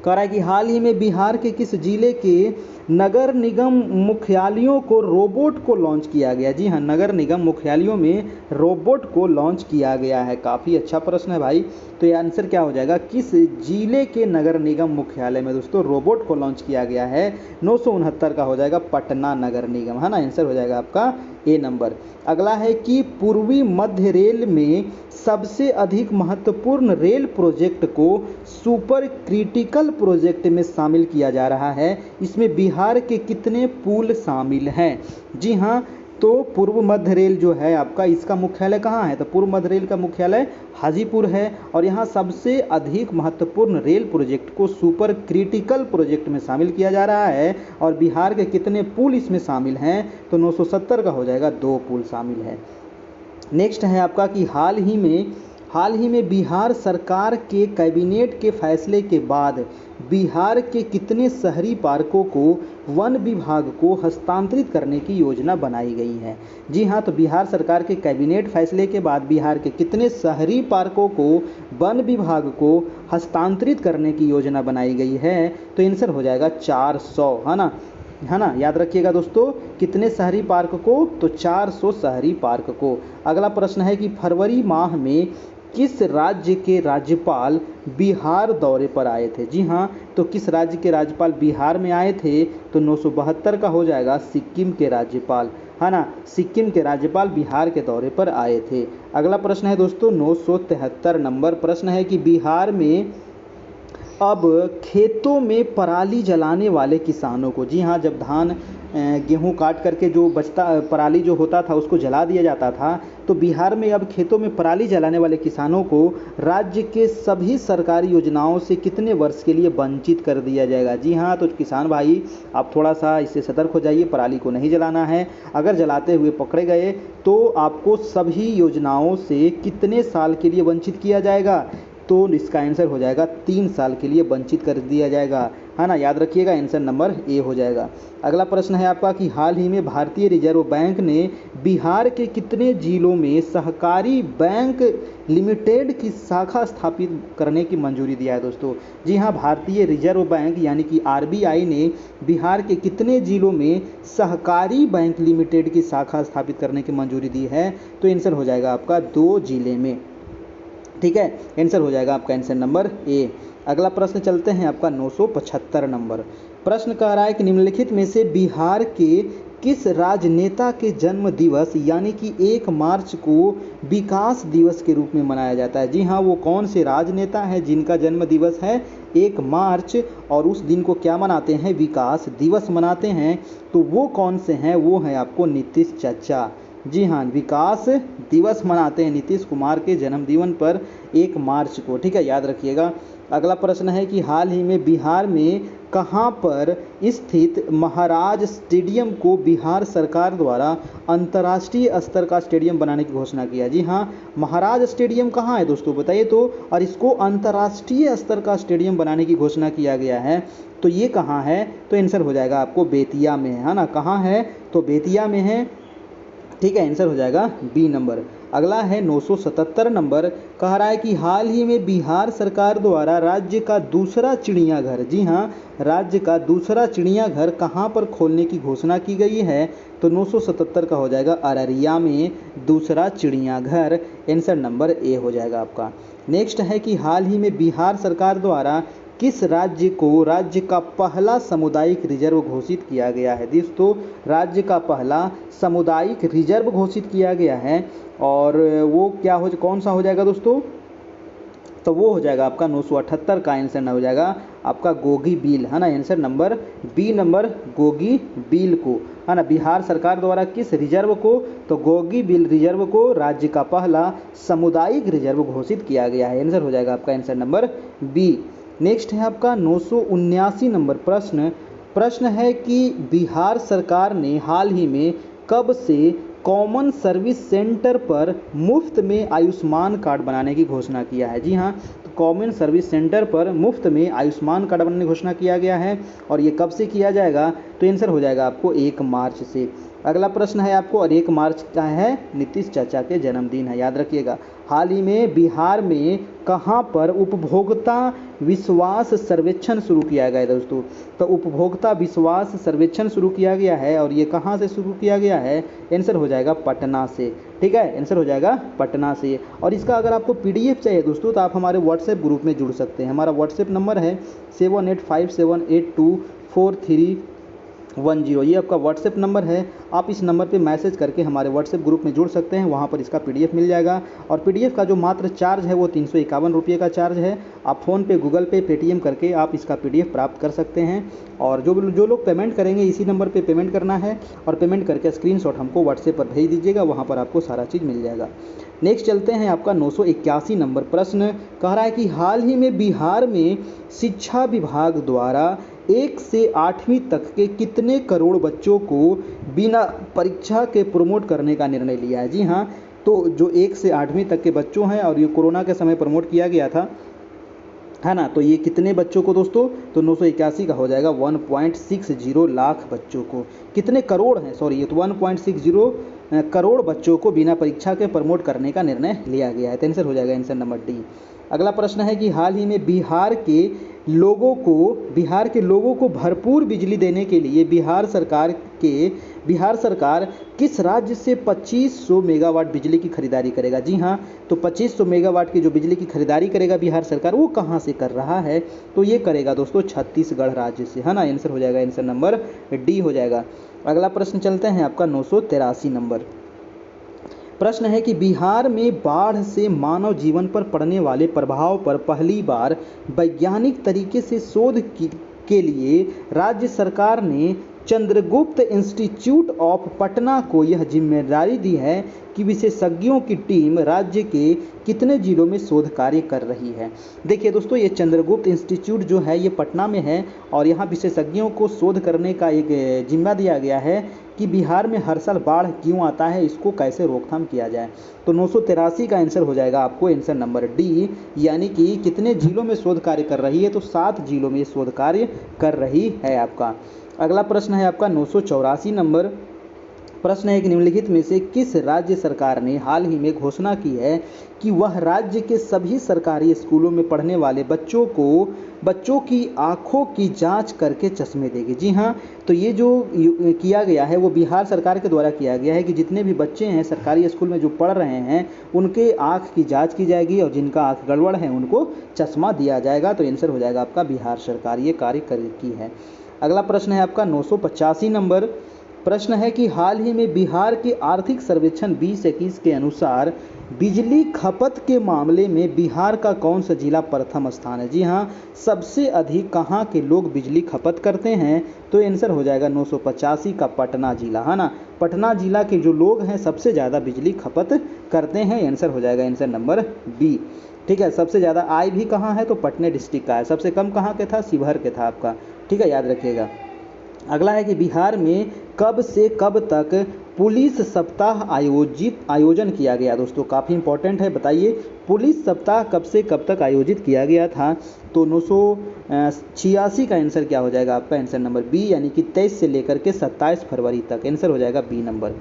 कह रहा है कि हाल ही में बिहार के किस जिले के नगर निगम मुख्यालयों को रोबोट को लॉन्च किया गया। जी हाँ, नगर निगम मुख्यालयों में रोबोट को लॉन्च किया गया है। काफ़ी अच्छा प्रश्न है भाई। तो ये आंसर क्या हो जाएगा? किस जिले के नगर निगम मुख्यालय में दोस्तों रोबोट को लॉन्च किया गया है? 969 का हो जाएगा पटना नगर निगम, है ना। आंसर हो जाएगा आपका ए नंबर। अगला है कि पूर्वी मध्य रेल में सबसे अधिक महत्वपूर्ण रेल प्रोजेक्ट को सुपर क्रिटिकल प्रोजेक्ट में शामिल किया जा रहा है। इसमें बिहार के कितने पुल शामिल हैं? जी हाँ, तो पूर्व मध्य रेल जो है आपका, इसका मुख्यालय कहाँ है? तो पूर्व मध्य रेल का मुख्यालय हाजीपुर है। और यहाँ सबसे अधिक महत्वपूर्ण रेल प्रोजेक्ट को सुपर क्रिटिकल प्रोजेक्ट में शामिल किया जा रहा है। और बिहार के कितने पुल इसमें शामिल हैं? तो 970 का हो जाएगा, 2 पुल शामिल है। नेक्स्ट है आपका कि हाल ही में बिहार सरकार के कैबिनेट के फैसले के बाद बिहार के कितने शहरी पार्कों को वन विभाग को हस्तांतरित करने की योजना बनाई गई है? जी हाँ, तो बिहार सरकार के कैबिनेट फैसले के बाद बिहार के कितने शहरी पार्कों को वन विभाग को हस्तांतरित करने की योजना बनाई गई है? तो आंसर हो जाएगा 400, है ना। याद रखिएगा दोस्तों, कितने शहरी पार्क को? तो 400 शहरी पार्क को। अगला प्रश्न है कि फरवरी माह में किस राज्य के राज्यपाल बिहार दौरे पर आए थे? जी हाँ, तो किस राज्य के राज्यपाल बिहार में आए थे? तो 972 का हो जाएगा सिक्किम के राज्यपाल, है ना। सिक्किम के राज्यपाल बिहार के दौरे पर आए थे। अगला प्रश्न है दोस्तों 973 नंबर, प्रश्न है कि बिहार में अब खेतों में पराली जलाने वाले किसानों को, जी हाँ, जब धान गेहूं काट करके जो बचता पराली जो होता था उसको जला दिया जाता था, तो बिहार में अब खेतों में पराली जलाने वाले किसानों को राज्य के सभी सरकारी योजनाओं से कितने वर्ष के लिए वंचित कर दिया जाएगा? जी हाँ, तो किसान भाई आप थोड़ा सा इससे सतर्क हो जाइए, पराली को नहीं जलाना है। अगर जलाते हुए पकड़े गए तो आपको सभी योजनाओं से कितने साल के लिए वंचित किया जाएगा? तो इसका आंसर हो जाएगा 3 साल के लिए वंचित कर दिया जाएगा, है ना। याद रखिएगा, आंसर नंबर ए हो जाएगा। अगला प्रश्न है आपका कि हाल ही में भारतीय रिजर्व बैंक ने बिहार के कितने जिलों में सहकारी बैंक लिमिटेड की शाखा स्थापित करने की मंजूरी दिया है? दोस्तों जी हाँ, भारतीय रिजर्व बैंक यानी कि आरबीआई ने बिहार के कितने जिलों में सहकारी बैंक लिमिटेड की शाखा स्थापित करने की मंजूरी दी है? तो आंसर हो जाएगा आपका 2 जिले में। ठीक है, आंसर हो जाएगा आपका आंसर नंबर ए। अगला प्रश्न चलते हैं आपका 975 नंबर, प्रश्न कह रहा है कि निम्नलिखित में से बिहार के किस राजनेता के जन्म दिवस यानी कि 1 मार्च को विकास दिवस के रूप में मनाया जाता है? जी हाँ, वो कौन से राजनेता हैं जिनका जन्म दिवस है 1 मार्च और उस दिन को क्या मनाते हैं? विकास दिवस मनाते हैं। तो वो कौन से हैं? वो हैं आपको नीतीश चाचा। जी हाँ, विकास दिवस मनाते हैं नीतीश कुमार के जन्मदिन पर 1 मार्च को। ठीक है, याद रखिएगा। अगला प्रश्न है कि हाल ही में बिहार में कहाँ पर स्थित महाराज स्टेडियम को बिहार सरकार द्वारा अंतर्राष्ट्रीय स्तर का स्टेडियम बनाने की घोषणा किया? जी हाँ, महाराज स्टेडियम कहाँ है दोस्तों बताइए तो, और इसको अंतर्राष्ट्रीय स्तर का स्टेडियम बनाने की घोषणा किया गया है। तो ये कहाँ है? तो आंसर हो जाएगा आपको बेतिया में, है ना। कहाँ है? तो बेतिया में है। ठीक है, आंसर हो जाएगा बी नंबर। अगला है 977 नंबर, कह रहा है कि हाल ही में बिहार सरकार द्वारा राज्य का दूसरा चिड़ियाघर, जी हाँ, राज्य का दूसरा चिड़ियाघर कहाँ पर खोलने की घोषणा की गई है? तो 977 का हो जाएगा अररिया में दूसरा चिड़ियाघर। आंसर नंबर ए हो जाएगा आपका। नेक्स्ट है कि हाल ही में बिहार सरकार द्वारा किस राज्य को राज्य का पहला सामुदायिक रिजर्व घोषित किया गया है? दोस्तों राज्य का पहला सामुदायिक रिजर्व घोषित किया गया है, और वो क्या हो, कौन सा हो जाएगा दोस्तों? तो वो हो जाएगा आपका 978 का आंसर न हो जाएगा आपका गोगी बील, है ना। आंसर नंबर बी नंबर गोगी बील को, है ना। बिहार सरकार द्वारा किस रिजर्व को? तो गोगी बील रिजर्व को राज्य का पहला सामुदायिक रिजर्व घोषित किया गया है। आंसर हो जाएगा आपका आंसर नंबर बी। नेक्स्ट है आपका 979 नंबर प्रश्न, प्रश्न है कि बिहार सरकार ने हाल ही में कब से कॉमन सर्विस सेंटर पर मुफ्त में आयुष्मान कार्ड बनाने की घोषणा किया है। जी हाँ, तो कॉमन सर्विस सेंटर पर मुफ्त में आयुष्मान कार्ड बनाने की घोषणा किया गया है। और ये कब से किया जाएगा, तो आंसर हो जाएगा आपको 1 मार्च से। अगला प्रश्न है आपको, और 1 मार्च का है नीतीश चाचा के जन्मदिन है, याद रखिएगा। हाल ही में बिहार में कहाँ पर उपभोक्ता विश्वास सर्वेक्षण शुरू किया गया है दोस्तों? तो उपभोक्ता विश्वास सर्वेक्षण शुरू किया गया है, और ये कहाँ से शुरू किया गया है? आंसर हो जाएगा पटना से। ठीक है, आंसर हो जाएगा पटना से। और इसका अगर आपको पीडीएफ चाहिए दोस्तों, तो आप हमारे व्हाट्सएप ग्रुप में जुड़ सकते हैं। हमारा व्हाट्सएप नंबर है 7857824310। ये आपका व्हाट्सएप नंबर है। आप इस नंबर पे मैसेज करके हमारे व्हाट्सएप ग्रुप में जुड़ सकते हैं, वहाँ पर इसका पीडीएफ मिल जाएगा। और पीडीएफ का जो मात्र चार्ज है वो 351 रुपये का चार्ज है। आप फ़ोन पे, गूगल पे, पेटीएम करके आप इसका पीडीएफ प्राप्त कर सकते हैं। और जो लोग पेमेंट करेंगे, इसी नंबर पे पेमेंट करना है, और पेमेंट करके स्क्रीनशॉट हमको व्हाट्सएप पर भेज दीजिएगा, वहाँ पर आपको सारा चीज़ मिल जाएगा। नेक्स्ट चलते हैं, आपका 981 नंबर प्रश्न कह रहा है कि हाल ही में बिहार में शिक्षा विभाग द्वारा 1 से 8वीं तक के कितने करोड़ बच्चों को बिना परीक्षा के प्रमोट करने का निर्णय लिया है? जी हाँ, तो जो 1 से 8वीं तक के बच्चों हैं, और ये कोरोना के समय प्रमोट किया गया था, है ना, तो ये कितने बच्चों को दोस्तों? तो 981 का हो जाएगा 1.60 लाख बच्चों को। कितने करोड़ हैं, सॉरी, ये तो 1.60 करोड़ बच्चों को बिना परीक्षा के प्रमोट करने का निर्णय लिया गया है। तो आंसर हो जाएगा आंसर नंबर डी। अगला प्रश्न है कि हाल ही में बिहार के लोगों को भरपूर बिजली देने के लिए बिहार सरकार किस राज्य से 2500 मेगावाट बिजली की खरीदारी करेगा? जी हाँ, तो 2500 मेगावाट की जो बिजली की खरीदारी करेगा बिहार सरकार, वो कहाँ से कर रहा है? तो ये करेगा दोस्तों छत्तीसगढ़ राज्य से, है ना। आंसर हो जाएगा आंसर नंबर डी हो जाएगा। अगला प्रश्न चलते हैं, आपका 983 नंबर प्रश्न है कि बिहार में बाढ़ से मानव जीवन पर पड़ने वाले प्रभाव पर पहली बार वैज्ञानिक तरीके से शोध के लिए राज्य सरकार ने चंद्रगुप्त इंस्टीट्यूट ऑफ पटना को यह जिम्मेदारी दी है कि विशेषज्ञों की टीम राज्य के कितने जिलों में शोध कार्य कर रही है। देखिए दोस्तों, ये चंद्रगुप्त इंस्टीट्यूट जो है ये पटना में है, और यहाँ विशेषज्ञों को शोध करने का एक जिम्मा दिया गया है कि बिहार में हर साल बाढ़ क्यों आता है, इसको कैसे रोकथाम किया जाए। तो 983 का आंसर हो जाएगा आपको आंसर नंबर डी, यानी कि कितने जिलों में शोध कार्य कर रही है? तो 7 जिलों में शोध कार्य कर रही है आपका। अगला प्रश्न है आपका 984 नंबर प्रश्न है कि निम्नलिखित में से किस राज्य सरकार ने हाल ही में घोषणा की है कि वह राज्य के सभी सरकारी स्कूलों में पढ़ने वाले बच्चों की आंखों की जांच करके चश्मे देगी? जी हाँ, तो ये जो किया गया है वो बिहार सरकार के द्वारा किया गया है कि जितने भी बच्चे हैं सरकारी स्कूल में जो पढ़ रहे हैं उनके आँख की जांच की जाएगी, और जिनका आँख गड़बड़ है उनको चश्मा दिया जाएगा। तो आंसर हो जाएगा आपका बिहार सरकार ये कार्य की है। अगला प्रश्न है आपका 985 नंबर प्रश्न है कि हाल ही में बिहार के आर्थिक सर्वेक्षण 2021 के अनुसार बिजली खपत के मामले में बिहार का कौन सा जिला प्रथम स्थान है? जी हाँ, सबसे अधिक कहाँ के लोग बिजली खपत करते हैं? तो आंसर हो जाएगा 985 का पटना जिला, है ना। पटना जिला के जो लोग हैं सबसे ज़्यादा बिजली खपत करते हैं। आंसर हो जाएगा आंसर नंबर बी। ठीक है, सबसे ज़्यादा आय भी कहाँ है? तो पटना डिस्ट्रिक्ट का है। सबसे कम कहाँ के था? शिवहर के था आपका। ठीक है, याद रखिएगा। अगला है कि बिहार में कब से कब तक पुलिस सप्ताह आयोजन किया गया? दोस्तों काफ़ी इंपॉर्टेंट है, बताइए पुलिस सप्ताह कब से कब तक आयोजित किया गया था? तो 986 का आंसर क्या हो जाएगा आपका? आंसर नंबर बी, यानी कि 23 से लेकर के 27 फरवरी तक। आंसर हो जाएगा बी नंबर।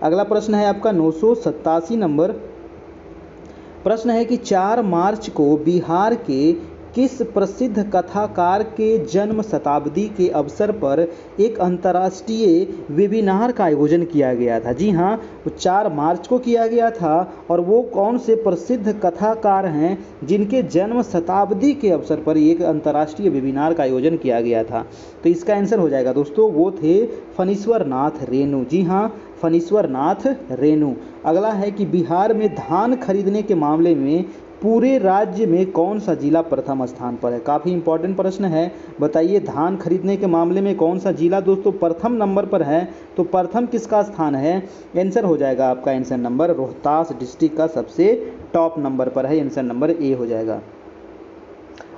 अगला प्रश्न है आपका 987 नंबर प्रश्न है कि 4 मार्च को बिहार के किस प्रसिद्ध कथाकार के जन्म शताब्दी के अवसर पर एक अंतर्राष्ट्रीय वेबिनार का आयोजन किया गया था? जी हाँ, वो 4 मार्च को किया गया था। और वो कौन से प्रसिद्ध कथाकार हैं जिनके जन्म शताब्दी के अवसर पर एक अंतर्राष्ट्रीय वेबिनार का आयोजन किया गया था? तो इसका आंसर हो जाएगा दोस्तों, वो थे फणीश्वर नाथ रेणु। जी हाँ, फणीश्वर नाथ रेणु। अगला है कि बिहार में धान खरीदने के मामले में पूरे राज्य में कौन सा जिला प्रथम स्थान पर है? काफ़ी इंपॉर्टेंट प्रश्न है, बताइए धान खरीदने के मामले में कौन सा जिला दोस्तों प्रथम नंबर पर है? तो प्रथम किसका स्थान है? आंसर हो जाएगा आपका आंसर नंबर रोहतास डिस्ट्रिक्ट का सबसे टॉप नंबर पर है। आंसर नंबर ए हो जाएगा।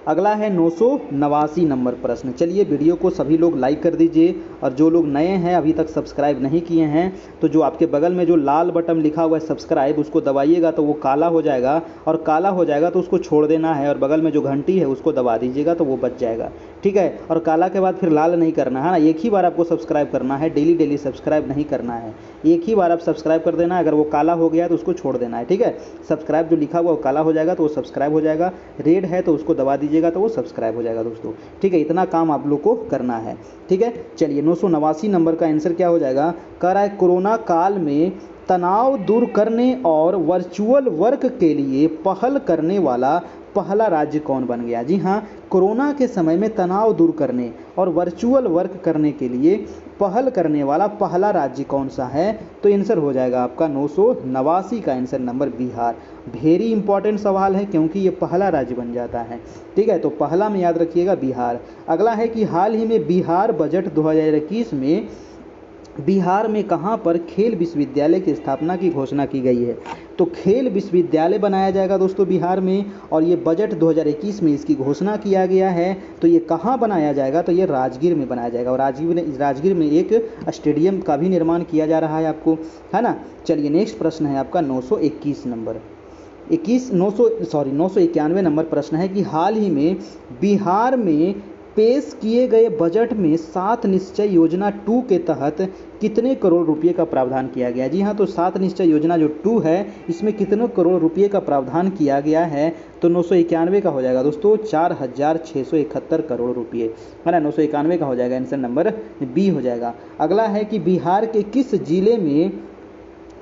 अगला है 989 नंबर प्रश्न। चलिए वीडियो को सभी लोग लाइक कर दीजिए, और जो लोग नए हैं अभी तक सब्सक्राइब नहीं किए हैं तो जो आपके बगल में जो लाल बटन लिखा हुआ है सब्सक्राइब, उसको दबाइएगा तो वो काला हो जाएगा, और काला हो जाएगा तो उसको छोड़ देना है, और बगल में जो घंटी है उसको दबा दीजिएगा तो वो बच जाएगा, ठीक है। और काला के बाद फिर लाल नहीं करना है ना, एक ही बार आपको सब्सक्राइब करना है, डेली डेली सब्सक्राइब नहीं करना है, एक ही बार आप सब्सक्राइब कर देना। अगर वो काला हो गया तो उसको छोड़ देना है, ठीक है। सब्सक्राइब जो लिखा हुआ वो काला हो जाएगा तो वो सब्सक्राइब हो जाएगा, रेड है तो उसको दबा दीजिएगा तो वो सब्सक्राइब हो जाएगा दोस्तों, ठीक है। इतना काम आप लोग को करना है, ठीक है। चलिए 989 नंबर का आंसर क्या हो जाएगा, कह रहा है कोरोना काल में तनाव दूर करने और वर्चुअल वर्क के लिए पहल करने वाला पहला राज्य कौन बन गया। जी हाँ, कोरोना के समय में तनाव दूर करने और वर्चुअल वर्क करने के लिए पहल करने वाला पहला राज्य कौन सा है, तो आंसर हो जाएगा आपका 989 का answer number Bihar. Very important सवाल है क्योंकि ये पहला राज्य बन जाता है, ठीक है। तो पहला में याद रखिएगा बिहार। अगला है कि हाल ही में बिहार बजट 2021 में बिहार में कहाँ पर खेल विश्वविद्यालय की स्थापना की घोषणा की गई है। तो खेल विश्वविद्यालय बनाया जाएगा दोस्तों बिहार में, और ये बजट 2021 में इसकी घोषणा किया गया है। तो ये कहाँ बनाया जाएगा, तो ये राजगीर में बनाया जाएगा, और राजगीर में एक स्टेडियम का भी निर्माण किया जा रहा है आपको, है ना। चलिए नेक्स्ट प्रश्न है आपका 991 नंबर 991 नंबर प्रश्न है कि हाल ही में बिहार में पेश किए गए बजट में 7 निश्चय योजना 2 के तहत कितने करोड़ रुपए का प्रावधान किया गया। जी हाँ, तो 7 निश्चय योजना जो 2 है इसमें कितने करोड़ रुपए का प्रावधान किया गया है, तो 991 का हो जाएगा दोस्तों 4671 करोड़ रुपए, है ना। 991 का हो जाएगा, आंसर नंबर बी हो जाएगा। अगला है कि बिहार के किस जिले में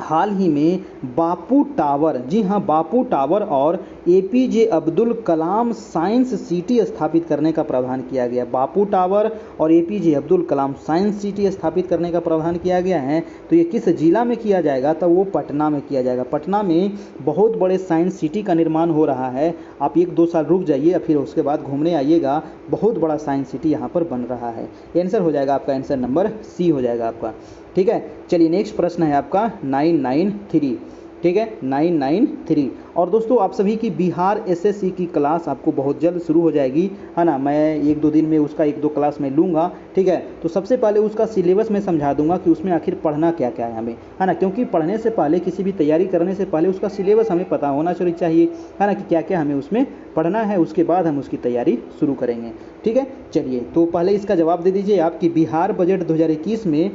हाल ही में बापू टावर, जी हाँ बापू टावर और APJ Abdul Kalam science city स्थापित करने का प्रावधान किया गया। बापू टावर और APJ Abdul Kalam science city स्थापित करने का प्रावधान किया गया है। तो ये किस जिला में किया जाएगा, तो वो पटना में किया जाएगा। पटना में बहुत बड़े साइंस सिटी का निर्माण हो रहा है, आप 1-2 साल रुक जाइए फिर उसके बाद घूमने आइएगा, बहुत बड़ा साइंस सिटी यहाँ पर बन रहा है। आंसर हो जाएगा आपका, आंसर नंबर सी हो जाएगा आपका, ठीक है। चलिए नेक्स्ट प्रश्न है आपका 993, ठीक है 993। और दोस्तों आप सभी की बिहार एसएससी की क्लास आपको बहुत जल्द शुरू हो जाएगी, है ना। मैं 1-2 दिन में उसका 1-2 क्लास में लूँगा, ठीक है। तो सबसे पहले उसका सिलेबस मैं समझा दूंगा कि उसमें आखिर पढ़ना क्या क्या है हमें, है ना। क्योंकि पढ़ने से पहले, किसी भी तैयारी करने से पहले उसका सिलेबस हमें पता होना चाहिए, है ना, कि क्या क्या हमें उसमें पढ़ना है, उसके बाद हम उसकी तैयारी शुरू करेंगे, ठीक है। चलिए तो पहले इसका जवाब दे दीजिए आप कि बिहार बजट 2021 में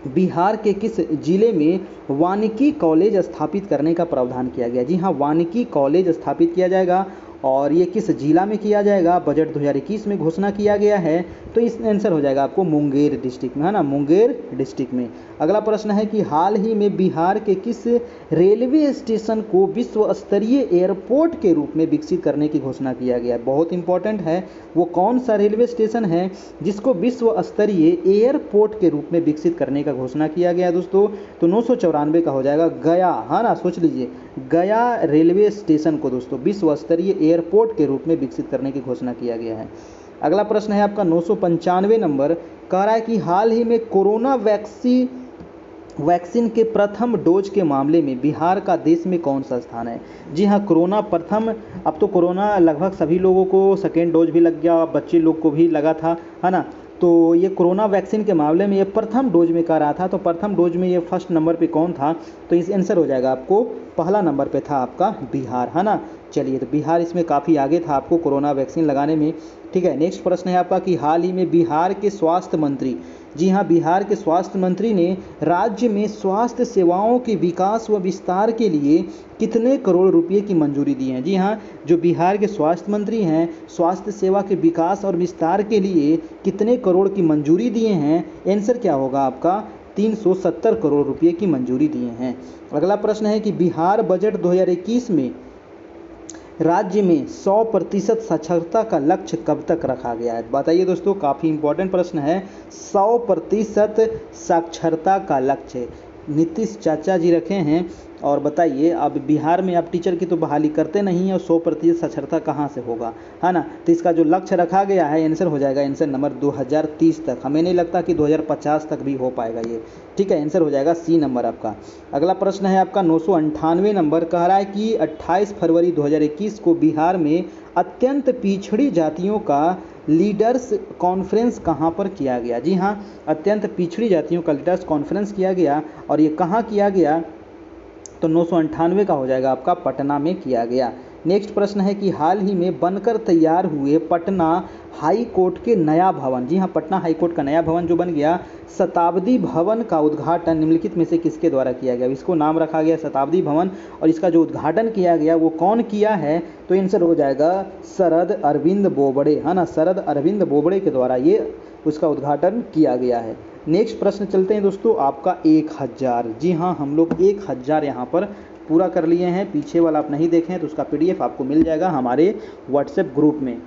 बिहार के किस जिले में वानिकी कॉलेज स्थापित करने का प्रावधान किया गया। जी हाँ, वानिकी कॉलेज स्थापित किया जाएगा, और ये किस जिला में किया जाएगा, बजट 2021 में घोषणा किया गया है। तो इस आंसर हो जाएगा आपको मुंगेर डिस्ट्रिक्ट में, है ना, मुंगेर डिस्ट्रिक्ट में। अगला प्रश्न है कि हाल ही में बिहार के किस रेलवे स्टेशन को विश्व स्तरीय एयरपोर्ट के रूप में विकसित करने की घोषणा किया गया है। बहुत इंपॉर्टेंट है, वो कौन सा रेलवे स्टेशन है जिसको विश्व स्तरीय एयरपोर्ट के रूप में विकसित करने का घोषणा किया गया है दोस्तों। तो 994 का हो जाएगा गया, है ना, सोच लीजिए गया रेलवे स्टेशन को दोस्तों विश्व स्तरीय एयरपोर्ट के रूप में विकसित करने की घोषणा किया गया है। अगला प्रश्न है आपका 995 नंबर, कह रहा है कि हाल ही में कोरोना वैक्सीन के प्रथम डोज के मामले में बिहार का देश में कौन सा स्थान है। जी हाँ, कोरोना प्रथम, अब तो कोरोना लगभग सभी लोगों को सेकेंड डोज भी लग गया, बच्चे लोग को भी लगा था, है ना। तो ये कोरोना वैक्सीन के मामले में ये प्रथम डोज में कह रहा था, तो प्रथम डोज में ये फर्स्ट नंबर पे कौन था, तो इस आंसर हो जाएगा आपको पहला नंबर पे था आपका बिहार, है ना। चलिए तो बिहार इसमें काफ़ी आगे था आपको कोरोना वैक्सीन लगाने में, ठीक है। नेक्स्ट प्रश्न है आपका कि हाल ही में बिहार के स्वास्थ्य मंत्री, जी हाँ बिहार के स्वास्थ्य मंत्री ने राज्य में स्वास्थ्य सेवाओं के विकास व विस्तार के लिए कितने करोड़ रुपए की मंजूरी दी है। जी हाँ, जो बिहार के स्वास्थ्य मंत्री हैं, स्वास्थ्य सेवा के विकास और विस्तार के लिए कितने करोड़ की मंजूरी दिए हैं, आंसर क्या होगा आपका 370 करोड़ रुपए की मंजूरी दिए हैं। अगला प्रश्न है कि बिहार बजट 2021 में राज्य में 100% साक्षरता का लक्ष्य कब तक रखा गया है। बताइए दोस्तों, काफ़ी इंपॉर्टेंट प्रश्न है। 100% साक्षरता का लक्ष्य नीतीश चाचा जी रखे हैं, और बताइए, अब बिहार में आप टीचर की तो बहाली करते नहीं हैं और 100% साक्षरता कहाँ से होगा, है ना। तो इसका जो लक्ष्य रखा गया है, आंसर हो जाएगा आंसर नंबर 2030 तक। हमें नहीं लगता कि 2050 तक भी हो पाएगा ये, ठीक है। आंसर हो जाएगा सी नंबर आपका। अगला प्रश्न है आपका 998 नंबर, कह रहा है कि 28 फरवरी 2021 को बिहार में अत्यंत पिछड़ी जातियों का लीडर्स कॉन्फ्रेंस कहाँ पर किया गया। जी हाँ, अत्यंत पिछड़ी जातियों का लीडर्स कॉन्फ्रेंस किया गया, और ये कहाँ किया गया, तो 998 का हो जाएगा आपका पटना में किया गया। नेक्स्ट प्रश्न है कि हाल ही में बनकर तैयार हुए पटना हाई कोर्ट के नया भवन, जी हाँ, पटना हाई कोर्ट का नया भवन जो बन गया, शताब्दी भवन का उद्घाटन निम्नलिखित में से किसके द्वारा किया गया। इसको नाम रखा गया शताब्दी भवन, और इसका जो उद्घाटन किया गया वो कौन किया है, तो आंसर हो जाएगा शरद अरविंद बोबड़े, है ना, शरद अरविंद बोबड़े के द्वारा ये उसका उद्घाटन किया गया है। नेक्स्ट प्रश्न चलते हैं दोस्तों, आपका 1000। जी हाँ, हम लोग 1000 यहाँ पर पूरा कर लिए हैं। पीछे वाला आप नहीं देखें तो उसका PDF आपको मिल जाएगा हमारे व्हाट्सएप ग्रुप में।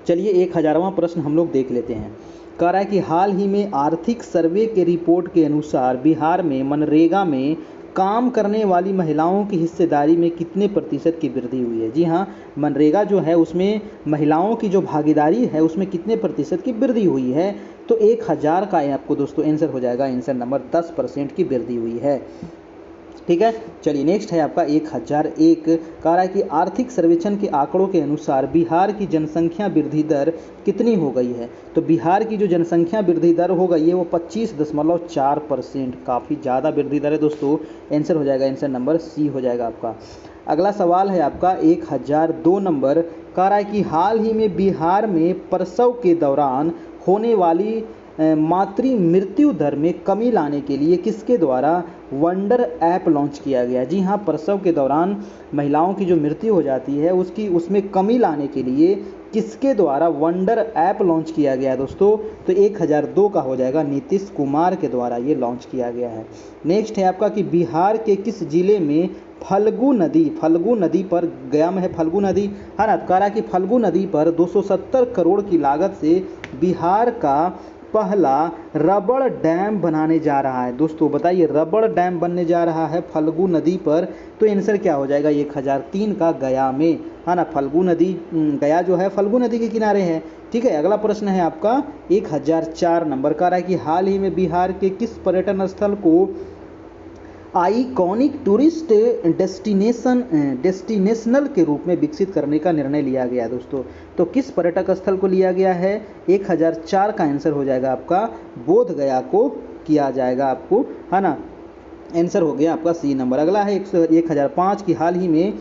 चलिए 1000वां प्रश्न हम लोग देख लेते हैं। कह रहा है कि हाल ही में आर्थिक सर्वे के रिपोर्ट के अनुसार बिहार में मनरेगा में काम करने वाली महिलाओं की हिस्सेदारी में कितने प्रतिशत की वृद्धि हुई है। जी हाँ, मनरेगा जो है उसमें महिलाओं की जो भागीदारी है उसमें कितने प्रतिशत की वृद्धि हुई है, तो 1000 का आपको दोस्तों आंसर हो जाएगा आंसर नंबर 10% की वृद्धि हुई है, ठीक है। चलिए नेक्स्ट है आपका 1001, कह रहा है कि आर्थिक सर्वेक्षण के आंकड़ों के अनुसार बिहार की जनसंख्या वृद्धि दर कितनी हो गई है, तो बिहार की जो जनसंख्या वृद्धि दर हो गई है वो 25.4%, काफ़ी ज़्यादा वृद्धि दर है दोस्तों। आंसर हो जाएगा आंसर नंबर सी हो जाएगा आपका। अगला सवाल है आपका 1002 नंबर, कह रहा है कि हाल ही में बिहार में प्रसव के दौरान होने वाली मातृ मृत्यु दर में कमी लाने के लिए किसके द्वारा वंडर ऐप लॉन्च किया गया। जी हाँ, प्रसव के दौरान महिलाओं की जो मृत्यु हो जाती है उसमें कमी लाने के लिए किसके द्वारा वंडर ऐप लॉन्च किया गया है दोस्तों, तो 1002 का हो जाएगा नीतीश कुमार के द्वारा ये लॉन्च किया गया है। नेक्स्ट है आपका कि बिहार के किस जिले में फल्गु नदी पर, गया में है फल्गु नदी, है ना, कह रहा है कि फल्गु नदी पर 270 करोड़ की लागत से बिहार का पहला रबड़ डैम बनाने जा रहा है। दोस्तों बताइए, रबड़ डैम बनने जा रहा है फल्गु नदी पर, तो आंसर क्या हो जाएगा 1003 का गया में, है ना। फल्गु नदी, गया जो है फल्गु नदी के किनारे है, ठीक है। अगला प्रश्न है आपका 1004 नंबर, का रहा है कि हाल ही में बिहार के किस पर्यटन स्थल को आइकॉनिक टूरिस्ट डेस्टिनेशनल के रूप में विकसित करने का निर्णय लिया गया दोस्तों, तो किस पर्यटक स्थल को लिया गया है, 1004 का आंसर हो जाएगा आपका बोध गया को किया जाएगा आपको, है ना। आंसर हो गया आपका सी नंबर। अगला है 1005 की हाल ही में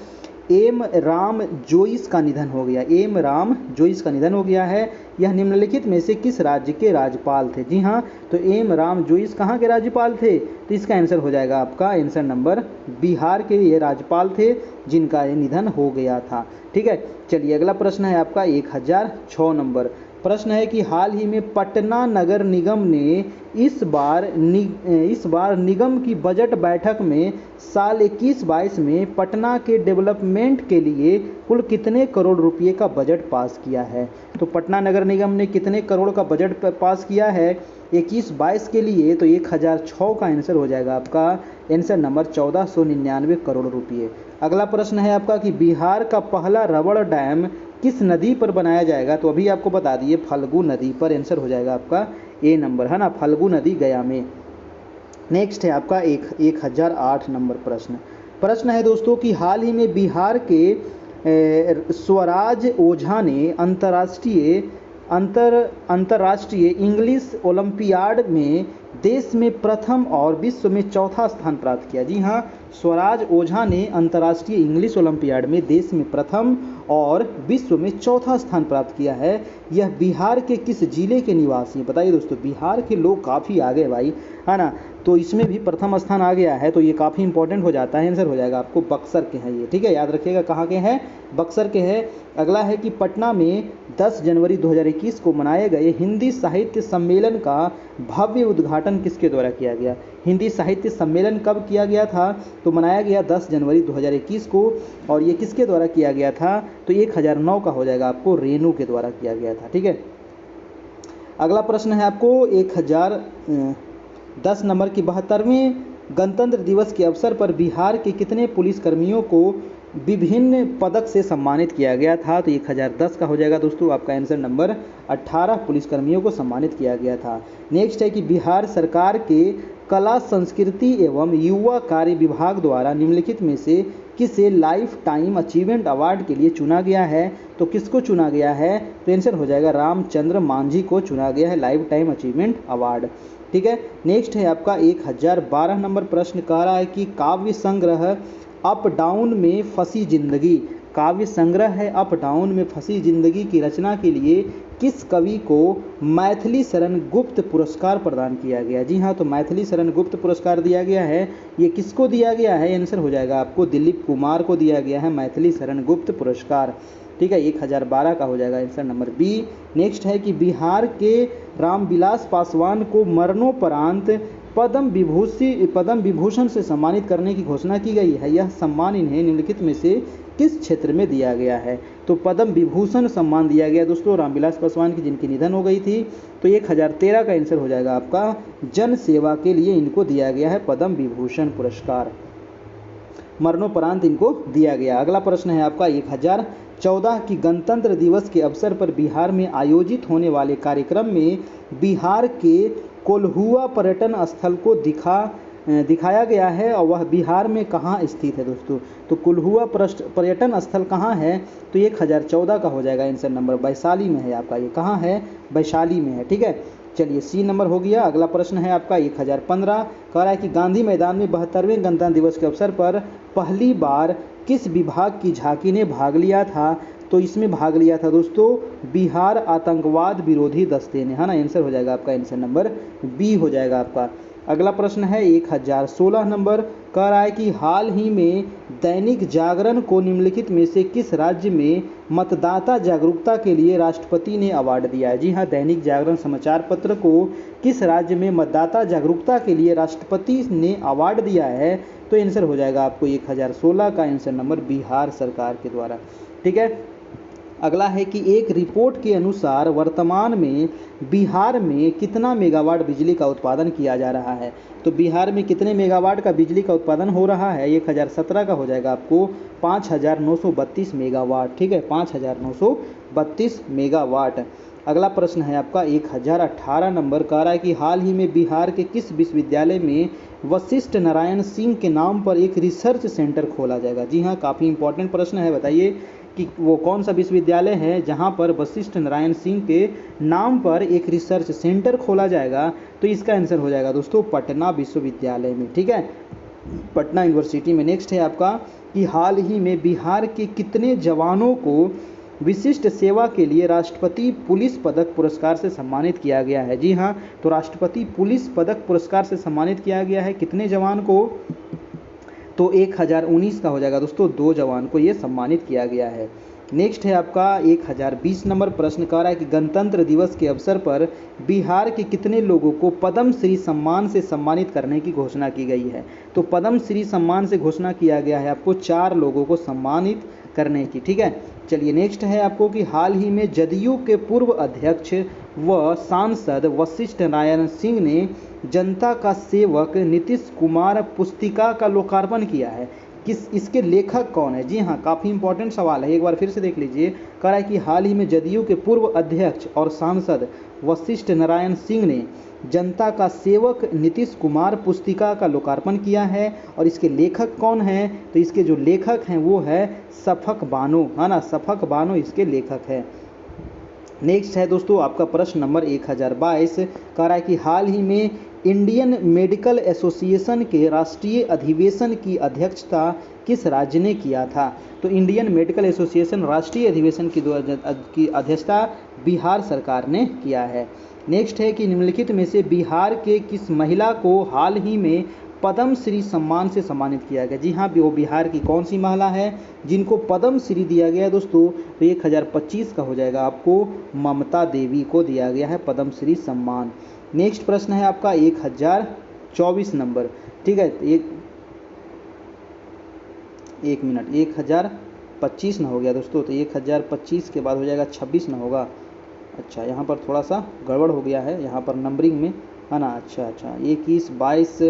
एम राम जोइस का निधन हो गया। एम राम जोइस का निधन हो गया है। यह निम्नलिखित में से किस राज्य के राज्यपाल थे। जी हाँ, तो एम राम जोइस कहाँ के राज्यपाल थे, तो इसका आंसर हो जाएगा आपका आंसर नंबर बिहार के ये राज्यपाल थे जिनका ये निधन हो गया था, ठीक है। चलिए अगला प्रश्न है आपका 1006 नंबर। प्रश्न है कि हाल ही में पटना नगर निगम ने इस बार निगम की बजट बैठक में साल 21-22 में पटना के डेवलपमेंट के लिए कुल कितने करोड़ रुपए का बजट पास किया है। तो पटना नगर निगम ने कितने करोड़ का बजट पास किया है 21-22 के लिए, तो 1006 का आंसर हो जाएगा आपका आंसर नंबर 1499 करोड़ रुपये। अगला प्रश्न है आपका कि बिहार का पहला रबड़ डैम किस नदी पर बनाया जाएगा, तो अभी आपको बता दिए फल्गु नदी पर। आंसर हो जाएगा आपका ए नंबर, है ना, फल्गु नदी गया में। नेक्स्ट है आपका 1008 नंबर प्रश्न है दोस्तों कि हाल ही में बिहार के स्वराज ओझा ने अंतर्राष्ट्रीय इंग्लिश ओलंपियाड में देश में प्रथम और विश्व में चौथा स्थान प्राप्त किया। जी हाँ, स्वराज ओझा ने अंतर्राष्ट्रीय इंग्लिश ओलंपियाड में देश में प्रथम और विश्व में चौथा स्थान प्राप्त किया है। यह बिहार के किस जिले के निवासी हैं, बताइए दोस्तों। बिहार के लोग काफ़ी आगे भाई, है ना, तो इसमें भी प्रथम स्थान आ गया है, तो ये काफ़ी इंपॉर्टेंट हो जाता है। आंसर हो जाएगा आपको बक्सर के हैं ये, ठीक है, याद रखिएगा कहाँ के हैं, बक्सर के हैं। अगला है कि पटना में 10 जनवरी 2021 को मनाए गए हिंदी साहित्य सम्मेलन का भव्य उद्घाटन किसके द्वारा किया गया। हिंदी साहित्य सम्मेलन कब किया गया था, तो मनाया गया 10 जनवरी 2021 को, और ये किसके द्वारा किया गया था, तो 1009 का हो जाएगा आपको रेणु के द्वारा किया गया था, ठीक है। अगला प्रश्न है आपको 1010 नंबर की 72वें गणतंत्र दिवस के अवसर पर बिहार के कितने पुलिसकर्मियों को विभिन्न पदक से सम्मानित किया गया था? तो 1010 का हो जाएगा दोस्तों आपका आंसर नंबर 18 पुलिसकर्मियों को सम्मानित किया गया था। नेक्स्ट है कि बिहार सरकार के कला संस्कृति एवं युवा कार्य विभाग द्वारा निम्नलिखित में से किसे लाइफ टाइम अचीवमेंट अवार्ड के लिए चुना गया है? तो किसको चुना गया है? तो आंसर हो जाएगा रामचंद्र मांझी को चुना गया है लाइफ टाइम अचीवमेंट अवार्ड। ठीक है, नेक्स्ट है आपका 1012 नंबर प्रश्न कह रहा है कि काव्य संग्रह अप डाउन में फंसी जिंदगी, काव्य संग्रह है अप डाउन में फंसी जिंदगी की रचना के लिए किस कवि को मैथिली शरण गुप्त पुरस्कार प्रदान किया गया? जी हाँ, तो मैथिली शरण गुप्त पुरस्कार दिया गया है। ये किसको दिया गया है? आंसर हो जाएगा आपको दिलीप कुमार को दिया गया है मैथिली शरण गुप्त पुरस्कार। ठीक है, 1012 का हो जाएगा आंसर नंबर बी। नेक्स्ट है कि बिहार के रामविलास पासवान को मरणोपरांत पद्म विभूषण से सम्मानित करने की घोषणा की गई है। यह सम्मान इन्हें निम्नलिखित में से किस क्षेत्र में दिया गया है? तो पद्म विभूषण सम्मान दिया गया दोस्तों रामविलास पासवान की, जिनकी निधन हो गई थी। तो 1013 का आंसर हो जाएगा आपका जन सेवा के लिए इनको दिया गया है पद्म विभूषण पुरस्कार, मरणोपरांत इनको दिया गया। अगला प्रश्न है आपका 1014 की गणतंत्र दिवस के अवसर पर बिहार में आयोजित होने वाले कार्यक्रम में बिहार के कोल्हुआ पर्यटन स्थल को दिखाया गया है और वह बिहार में कहाँ स्थित है दोस्तों? तो कोल्हुआ पर्यटन स्थल कहाँ है? तो 1014 का हो जाएगा आंसर नंबर वैशाली में है आपका। ये कहाँ है? वैशाली में है। ठीक है, चलिए सी नंबर हो गया। अगला प्रश्न है आपका 1015 कह रहा है कि गांधी मैदान में 72वें गणतंत्र दिवस के अवसर पर पहली बार किस विभाग की झांकी ने भाग लिया था? तो इसमें भाग लिया था दोस्तों बिहार आतंकवाद विरोधी दस्ते ने, है ना। आंसर हो जाएगा आपका आंसर नंबर बी हो जाएगा आपका। अगला प्रश्न है 1016 नंबर कह रहा है कि हाल ही में दैनिक जागरण को निम्नलिखित में से किस राज्य में मतदाता जागरूकता के लिए राष्ट्रपति ने अवार्ड दिया है? जी हाँ, दैनिक जागरण समाचार पत्र को किस राज्य में मतदाता जागरूकता के लिए राष्ट्रपति ने अवार्ड दिया है? तो आंसर हो जाएगा आपको 1016 का आंसर नंबर बिहार सरकार के द्वारा। ठीक है, अगला है कि एक रिपोर्ट के अनुसार वर्तमान में बिहार में कितना मेगावाट बिजली का उत्पादन किया जा रहा है? तो बिहार में कितने मेगावाट का बिजली का उत्पादन हो रहा है? 1017 का हो जाएगा आपको 5932 मेगावाट। ठीक है, 5932 मेगावाट। अगला प्रश्न है आपका 1018 नंबर कह रहा है कि हाल ही में बिहार के किस विश्वविद्यालय में वशिष्ठ नारायण सिंह के नाम पर एक रिसर्च सेंटर खोला जाएगा? जी हाँ, काफ़ी इंपॉर्टेंट प्रश्न है। बताइए कि वो कौन सा विश्वविद्यालय है जहां पर वशिष्ठ नारायण सिंह के नाम पर एक रिसर्च सेंटर खोला जाएगा? तो इसका आंसर हो जाएगा दोस्तों पटना विश्वविद्यालय में। ठीक है, पटना यूनिवर्सिटी में। नेक्स्ट है आपका कि हाल ही में बिहार के कितने जवानों को विशिष्ट सेवा के लिए राष्ट्रपति पुलिस पदक पुरस्कार से सम्मानित किया गया है? जी हाँ, तो राष्ट्रपति पुलिस पदक पुरस्कार से सम्मानित किया गया है कितने जवान को? तो 1019 का हो जाएगा दोस्तों 2 जवान को ये सम्मानित किया गया है। नेक्स्ट है आपका 1020 नंबर प्रश्न कह रहा है कि गणतंत्र दिवस के अवसर पर बिहार के कितने लोगों को पद्म श्री सम्मान से सम्मानित करने की घोषणा की गई है? तो पद्म श्री सम्मान से घोषणा किया गया है आपको 4 लोगों को सम्मानित करने की। ठीक है, चलिए नेक्स्ट है आपको कि हाल ही में जदयू के पूर्व अध्यक्ष व सांसद वशिष्ठ नारायण सिंह ने जनता का सेवक नीतीश कुमार पुस्तिका का लोकार्पण किया है। इसके लेखक कौन है? जी हाँ, काफ़ी इंपॉर्टेंट सवाल है, एक बार फिर से देख लीजिए। कह रहा है कि हाल ही में जदयू के पूर्व अध्यक्ष और सांसद वशिष्ठ नारायण सिंह ने जनता का सेवक नीतीश कुमार पुस्तिका का लोकार्पण किया है और इसके लेखक कौन हैं? तो इसके जो लेखक हैं वो है शफक बानो, है ना, शफक बानो इसके लेखक है। नेक्स्ट है दोस्तों आपका प्रश्न नंबर 1022 कह रहा है कि हाल ही में इंडियन मेडिकल एसोसिएशन के राष्ट्रीय अधिवेशन की अध्यक्षता किस राज्य ने किया था? तो इंडियन मेडिकल एसोसिएशन राष्ट्रीय अधिवेशन की अध्यक्षता बिहार सरकार ने किया है। नेक्स्ट है कि निम्नलिखित में से बिहार के किस महिला को हाल ही में पद्म श्री सम्मान से सम्मानित किया गया? जी हाँ, वो बिहार की कौन सी महिला है जिनको पद्म श्री दिया गया दोस्तों? तो 1025 का हो जाएगा आपको ममता देवी को दिया गया है पद्म श्री सम्मान। नेक्स्ट प्रश्न है आपका 1024 नंबर। ठीक है, एक मिनट, 1025 ना हो गया दोस्तों, तो 1025 के बाद हो जाएगा 26 ना होगा, अच्छा यहाँ पर थोड़ा सा गड़बड़ हो गया है यहाँ पर नंबरिंग में, है ना। अच्छा 21, 22,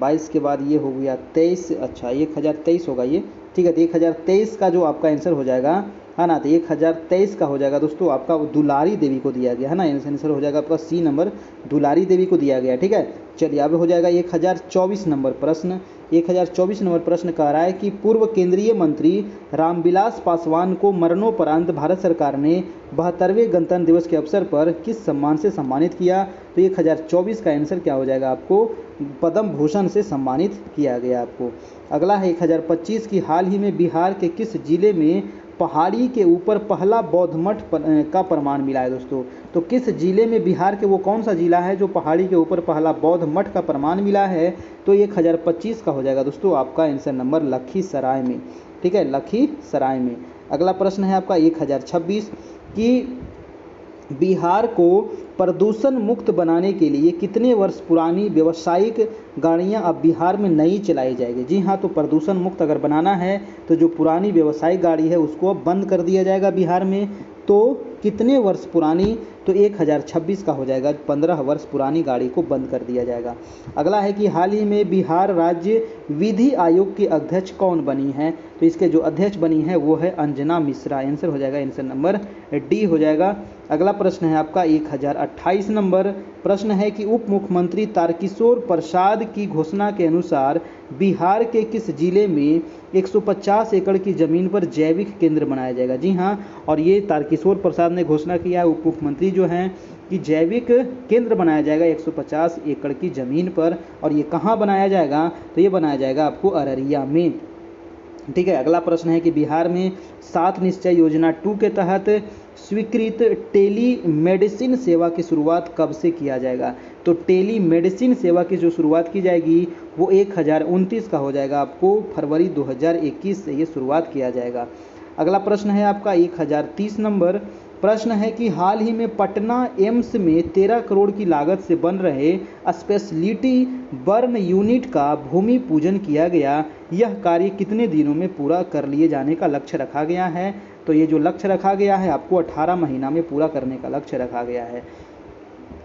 22 के बाद ये हो गया 23। अच्छा 1023 होगा ये, ठीक है। तो 1023 का जो आपका आंसर हो जाएगा, है ना, तो 1023 का हो जाएगा दोस्तों आपका दुलारी देवी को दिया गया, है ना। आंसर हो जाएगा आपका सी नंबर, दुलारी देवी को दिया गया, ठीक है। चलिए अब हो जाएगा 1024 नंबर प्रश्न। 1024 नंबर प्रश्न कह रहा है कि पूर्व केंद्रीय मंत्री रामविलास पासवान को मरणोपरांत भारत सरकार ने 72वें गणतंत्र दिवस के अवसर पर किस सम्मान से सम्मानित किया? तो 1024 का आंसर क्या हो जाएगा आपको? पद्म भूषण से सम्मानित किया गया आपको। अगला है 1025 की हाल ही में बिहार के किस जिले में पहाड़ी के ऊपर पहला बौद्ध मठ का प्रमाण मिला है दोस्तों? तो किस जिले में, बिहार के वो कौन सा जिला है जो पहाड़ी के ऊपर पहला बौद्ध मठ का प्रमाण मिला है? तो 1025 का हो जाएगा दोस्तों आपका आंसर नंबर लखीसराय में, ठीक है, लखीसराय में। अगला प्रश्न है आपका 1026 कि बिहार को प्रदूषण मुक्त बनाने के लिए कितने वर्ष पुरानी व्यावसायिक गाड़ियां अब बिहार में नई चलाई जाएगी? जी हाँ, तो प्रदूषण मुक्त अगर बनाना है तो जो पुरानी व्यावसायिक गाड़ी है उसको अब बंद कर दिया जाएगा बिहार में। तो कितने वर्ष पुरानी? तो 1026 का हो जाएगा, 15 वर्ष पुरानी गाड़ी को बंद कर दिया जाएगा। अगला है कि हाल ही में बिहार राज्य विधि आयोग की अध्यक्ष कौन बनी है? तो इसके जो अध्यक्ष बनी है वो है अंजना मिश्रा। आंसर हो जाएगा आंसर नंबर डी हो जाएगा। अगला प्रश्न है आपका 1028 नंबर प्रश्न है कि उप मुख्यमंत्री तारकिशोर प्रसाद की घोषणा के अनुसार बिहार के किस जिले में 150 एकड़ की जमीन पर जैविक केंद्र बनाया जाएगा? जी हाँ, और ये तारकिशोर प्रसाद ने घोषणा किया है, उप मुख्यमंत्री जो हैं, कि जैविक केंद्र बनाया जाएगा 150 एकड़ की जमीन पर। और ये कहाँ बनाया जाएगा? तो ये बनाया जाएगा आपको अररिया में, ठीक है। अगला प्रश्न है कि बिहार में 7 निश्चय योजना 2 के तहत स्वीकृत टेली मेडिसिन सेवा की शुरुआत कब से किया जाएगा? तो टेली मेडिसिन सेवा की जो शुरुआत की जाएगी वो 1029 का हो जाएगा, आपको फरवरी 2021 से ये शुरुआत किया जाएगा। अगला प्रश्न है आपका 1030 नंबर प्रश्न है कि हाल ही में पटना एम्स में 13 करोड़ की लागत से बन रहे स्पेशलिटी बर्न यूनिट का भूमि पूजन किया गया। यह कार्य कितने दिनों में पूरा कर लिए जाने का लक्ष्य रखा गया है? तो ये जो लक्ष्य रखा गया है आपको 18 महीना में पूरा करने का लक्ष्य रखा गया है।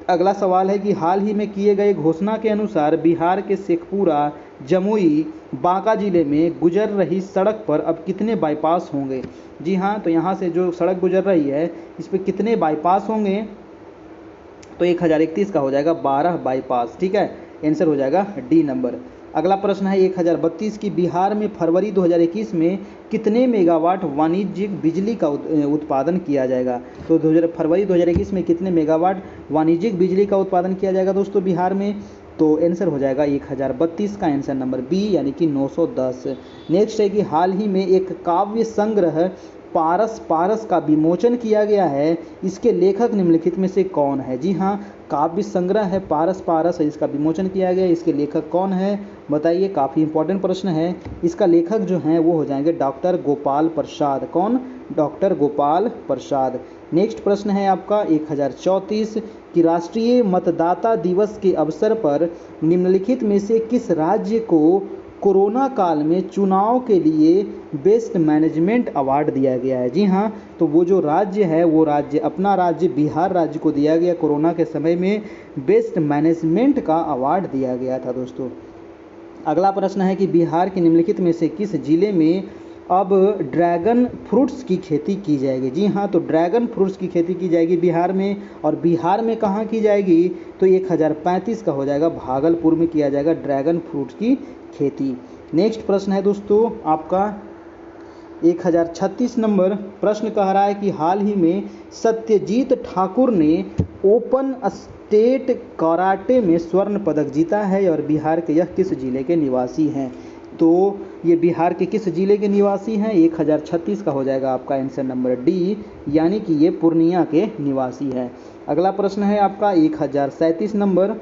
अगला सवाल है कि हाल ही में किए गए घोषणा के अनुसार बिहार के शेखपुरा, जमुई, बांका जिले में गुजर रही सड़क पर अब कितने बाईपास होंगे? जी हाँ, तो यहाँ से जो सड़क गुजर रही है इस पर कितने बाईपास होंगे? तो 1031 का हो जाएगा 12 बाईपास, ठीक है। आंसर हो जाएगा डी नंबर। अगला प्रश्न है 1032 की बिहार में फरवरी 2021 में कितने मेगावाट वाणिज्यिक बिजली का उत्पादन किया जाएगा? तो फरवरी 2021 में कितने मेगावाट वाणिज्यिक बिजली का उत्पादन किया जाएगा दोस्तों बिहार में? तो आंसर हो जाएगा 1032 का आंसर नंबर बी यानी कि 910। नेक्स्ट है कि हाल ही में एक काव्य संग्रह पारस पारस का विमोचन किया गया है, इसके लेखक निम्नलिखित में से कौन है? जी हाँ, काव्य संग्रह है पारस पारस, इसका विमोचन किया गया, इसके लेखक कौन है बताइए? काफ़ी इंपॉर्टेंट प्रश्न है। इसका लेखक जो हैं वो हो जाएंगे डॉक्टर गोपाल प्रसाद। कौन? डॉक्टर गोपाल प्रसाद। नेक्स्ट प्रश्न है आपका 1034 कि राष्ट्रीय मतदाता दिवस के अवसर पर निम्नलिखित में से किस राज्य को कोरोना काल में चुनाव के लिए बेस्ट मैनेजमेंट अवार्ड दिया गया है? जी हाँ, तो वो जो राज्य है वो राज्य, अपना राज्य बिहार राज्य को दिया गया कोरोना के समय में बेस्ट मैनेजमेंट का अवार्ड दिया गया था दोस्तों। अगला प्रश्न है कि बिहार के निम्नलिखित में से किस जिले में अब ड्रैगन फ्रूट्स की खेती की जाएगी? जी हाँ, तो ड्रैगन फ्रूट्स की खेती की जाएगी बिहार में। और बिहार में कहाँ की जाएगी? तो 1035 का हो जाएगा, भागलपुर में किया जाएगा ड्रैगन फ्रूट्स की खेती। नेक्स्ट प्रश्न है दोस्तों आपका 1036 नंबर प्रश्न कह रहा है कि हाल ही में सत्यजीत ठाकुर ने ओपन स्टेट कराटे में स्वर्ण पदक जीता है और बिहार के यह किस जिले के निवासी हैं? तो ये बिहार के किस जिले के निवासी हैं? 1036 का हो जाएगा आपका आंसर नंबर डी यानी कि ये पूर्णिया के निवासी है। अगला प्रश्न है आपका 1037 नंबर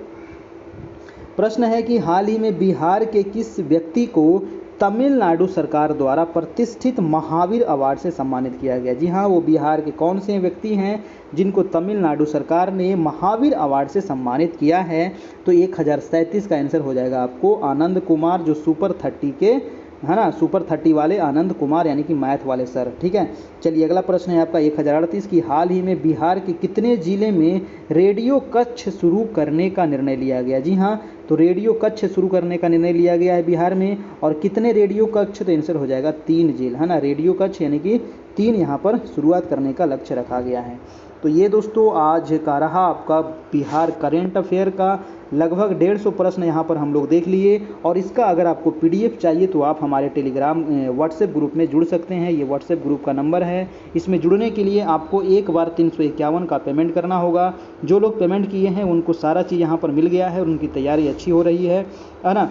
प्रश्न है कि हाल ही में बिहार के किस व्यक्ति को तमिलनाडु सरकार द्वारा प्रतिष्ठित महावीर अवार्ड से सम्मानित किया गया? जी हाँ, वो बिहार के कौन से व्यक्ति हैं जिनको तमिलनाडु सरकार ने महावीर अवार्ड से सम्मानित किया है? तो 1037 का आंसर हो जाएगा आपको आनंद कुमार, जो सुपर 30 के है ना, सुपर 30 वाले आनंद कुमार यानी कि मैथ वाले सर। ठीक है, चलिए अगला प्रश्न है आपका 1038 की हाल ही में बिहार के कितने जिले में रेडियो कक्ष शुरू करने का निर्णय लिया गया। जी हाँ, तो रेडियो कक्ष शुरू करने का निर्णय लिया गया है बिहार में। और कितने रेडियो कक्ष, तो आंसर हो जाएगा 3 जिले, है ना, रेडियो कक्ष यानी कि 3 यहाँ पर शुरुआत करने का लक्ष्य रखा गया है। तो ये दोस्तों आज का रहा आपका बिहार करेंट अफेयर का लगभग 150 प्रश्न यहाँ पर हम लोग देख लिए। और इसका अगर आपको PDF चाहिए तो आप हमारे टेलीग्राम व्हाट्सएप ग्रुप में जुड़ सकते हैं। ये व्हाट्सएप ग्रुप का नंबर है। इसमें जुड़ने के लिए आपको एक बार 351 का पेमेंट करना होगा। जो लोग पेमेंट किए हैं उनको सारा चीज़ यहाँ पर मिल गया है और उनकी तैयारी अच्छी हो रही है ना,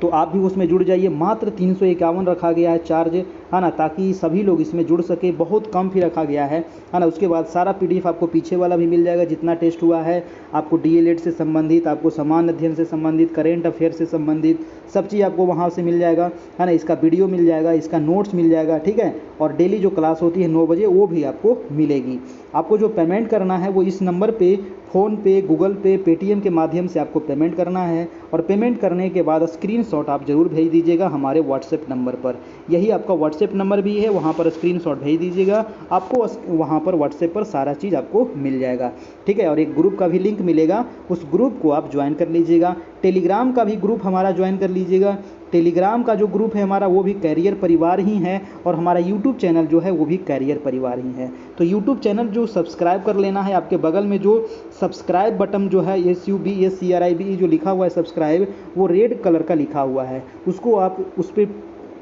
तो आप भी उसमें जुड़ जाइए। मात्र 351 रखा गया है चार्ज, है ना, ताकि सभी लोग इसमें जुड़ सके। बहुत कम फी रखा गया है ना। उसके बाद सारा PDF आपको पीछे वाला भी मिल जाएगा, जितना टेस्ट हुआ है आपको DLED से संबंधित, आपको सामान्य अध्ययन से संबंधित, करेंट अफेयर से संबंधित सब चीज़ आपको वहाँ से मिल जाएगा, है ना। इसका वीडियो मिल जाएगा, इसका नोट्स मिल जाएगा। ठीक है, और डेली जो क्लास होती है 9 बजे वो भी आपको मिलेगी। आपको जो पेमेंट करना है वो इस नंबर पे फ़ोन पे, गूगल पे, पेटीएम के माध्यम से आपको पेमेंट करना है। और पेमेंट करने के बाद स्क्रीनशॉट आप ज़रूर भेज दीजिएगा हमारे व्हाट्सएप नंबर पर। यही आपका व्हाट्सएप नंबर भी है, वहाँ पर स्क्रीनशॉट भेज दीजिएगा, आपको वहाँ पर व्हाट्सएप पर सारा चीज़ आपको मिल जाएगा। ठीक है, और एक ग्रुप का भी लिंक मिलेगा, उस ग्रुप को आप ज्वाइन कर लीजिएगा। टेलीग्राम का भी ग्रुप हमारा ज्वाइन कर लीजिएगा। टेलीग्राम का जो ग्रुप है हमारा वो भी कैरियर परिवार ही है। और हमारा यूट्यूब चैनल जो है वो भी कैरियर परिवार ही है। तो यूट्यूब चैनल जो सब्सक्राइब कर लेना है, आपके बगल में जो सब्सक्राइब बटन जो है SUBSCRIBE जो लिखा हुआ है सब्सक्राइब, वो रेड कलर का लिखा हुआ है, उसको आप उस पर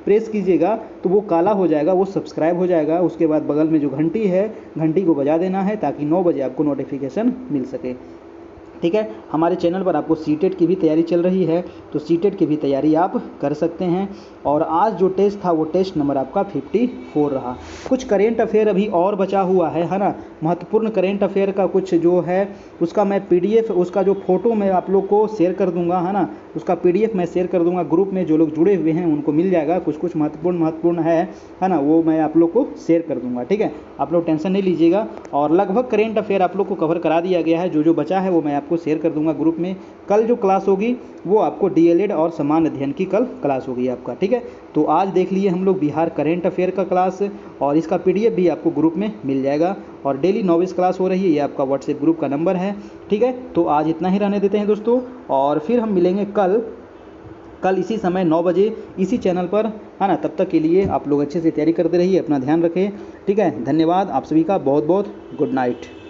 प्रेस कीजिएगा तो वो काला हो जाएगा, वो सब्सक्राइब हो जाएगा। उसके बाद बगल में जो घंटी है, घंटी को बजा देना है ताकि 9 बजे आपको नोटिफिकेशन मिल सके। ठीक है, हमारे चैनल पर आपको सीटेट की भी तैयारी चल रही है, तो सीटेट की भी तैयारी आप कर सकते हैं। और आज जो टेस्ट था वो टेस्ट नंबर आपका 54 रहा। कुछ करेंट अफेयर अभी और बचा हुआ है ना, महत्वपूर्ण करेंट अफेयर का कुछ जो है उसका मैं PDF, उसका जो फ़ोटो मैं आप लोग को शेयर कर दूंगा, है ना, उसका PDF मैं शेयर कर दूंगा ग्रुप में। जो लोग जुड़े हुए हैं उनको मिल जाएगा। कुछ महत्वपूर्ण है ना, वो मैं आप लोग को शेयर कर दूंगा। ठीक है, आप लोग टेंशन नहीं लीजिएगा। और लगभग करेंट अफेयर आप लोग को कवर करा दिया गया है। जो बचा है वो मैं आपको शेयर कर दूंगा ग्रुप में। कल जो क्लास होगी वो आपको DLED और सामान्य अध्ययन की कल क्लास होगी आपका। ठीक है, तो आज देख लिए हम लोग बिहार करेंट अफेयर का क्लास, और इसका PDF भी आपको ग्रुप में मिल जाएगा। और डेली 9 बजे क्लास हो रही है, ये आपका व्हाट्सएप ग्रुप का नंबर है। ठीक है, तो आज इतना ही रहने देते हैं दोस्तों, और फिर हम मिलेंगे कल इसी समय 9 बजे इसी चैनल पर, है ना। तब तक के लिए आप लोग अच्छे से तैयारी करते रहिए, अपना ध्यान रखें। ठीक है, धन्यवाद आप सभी का, बहुत बहुत गुड नाइट।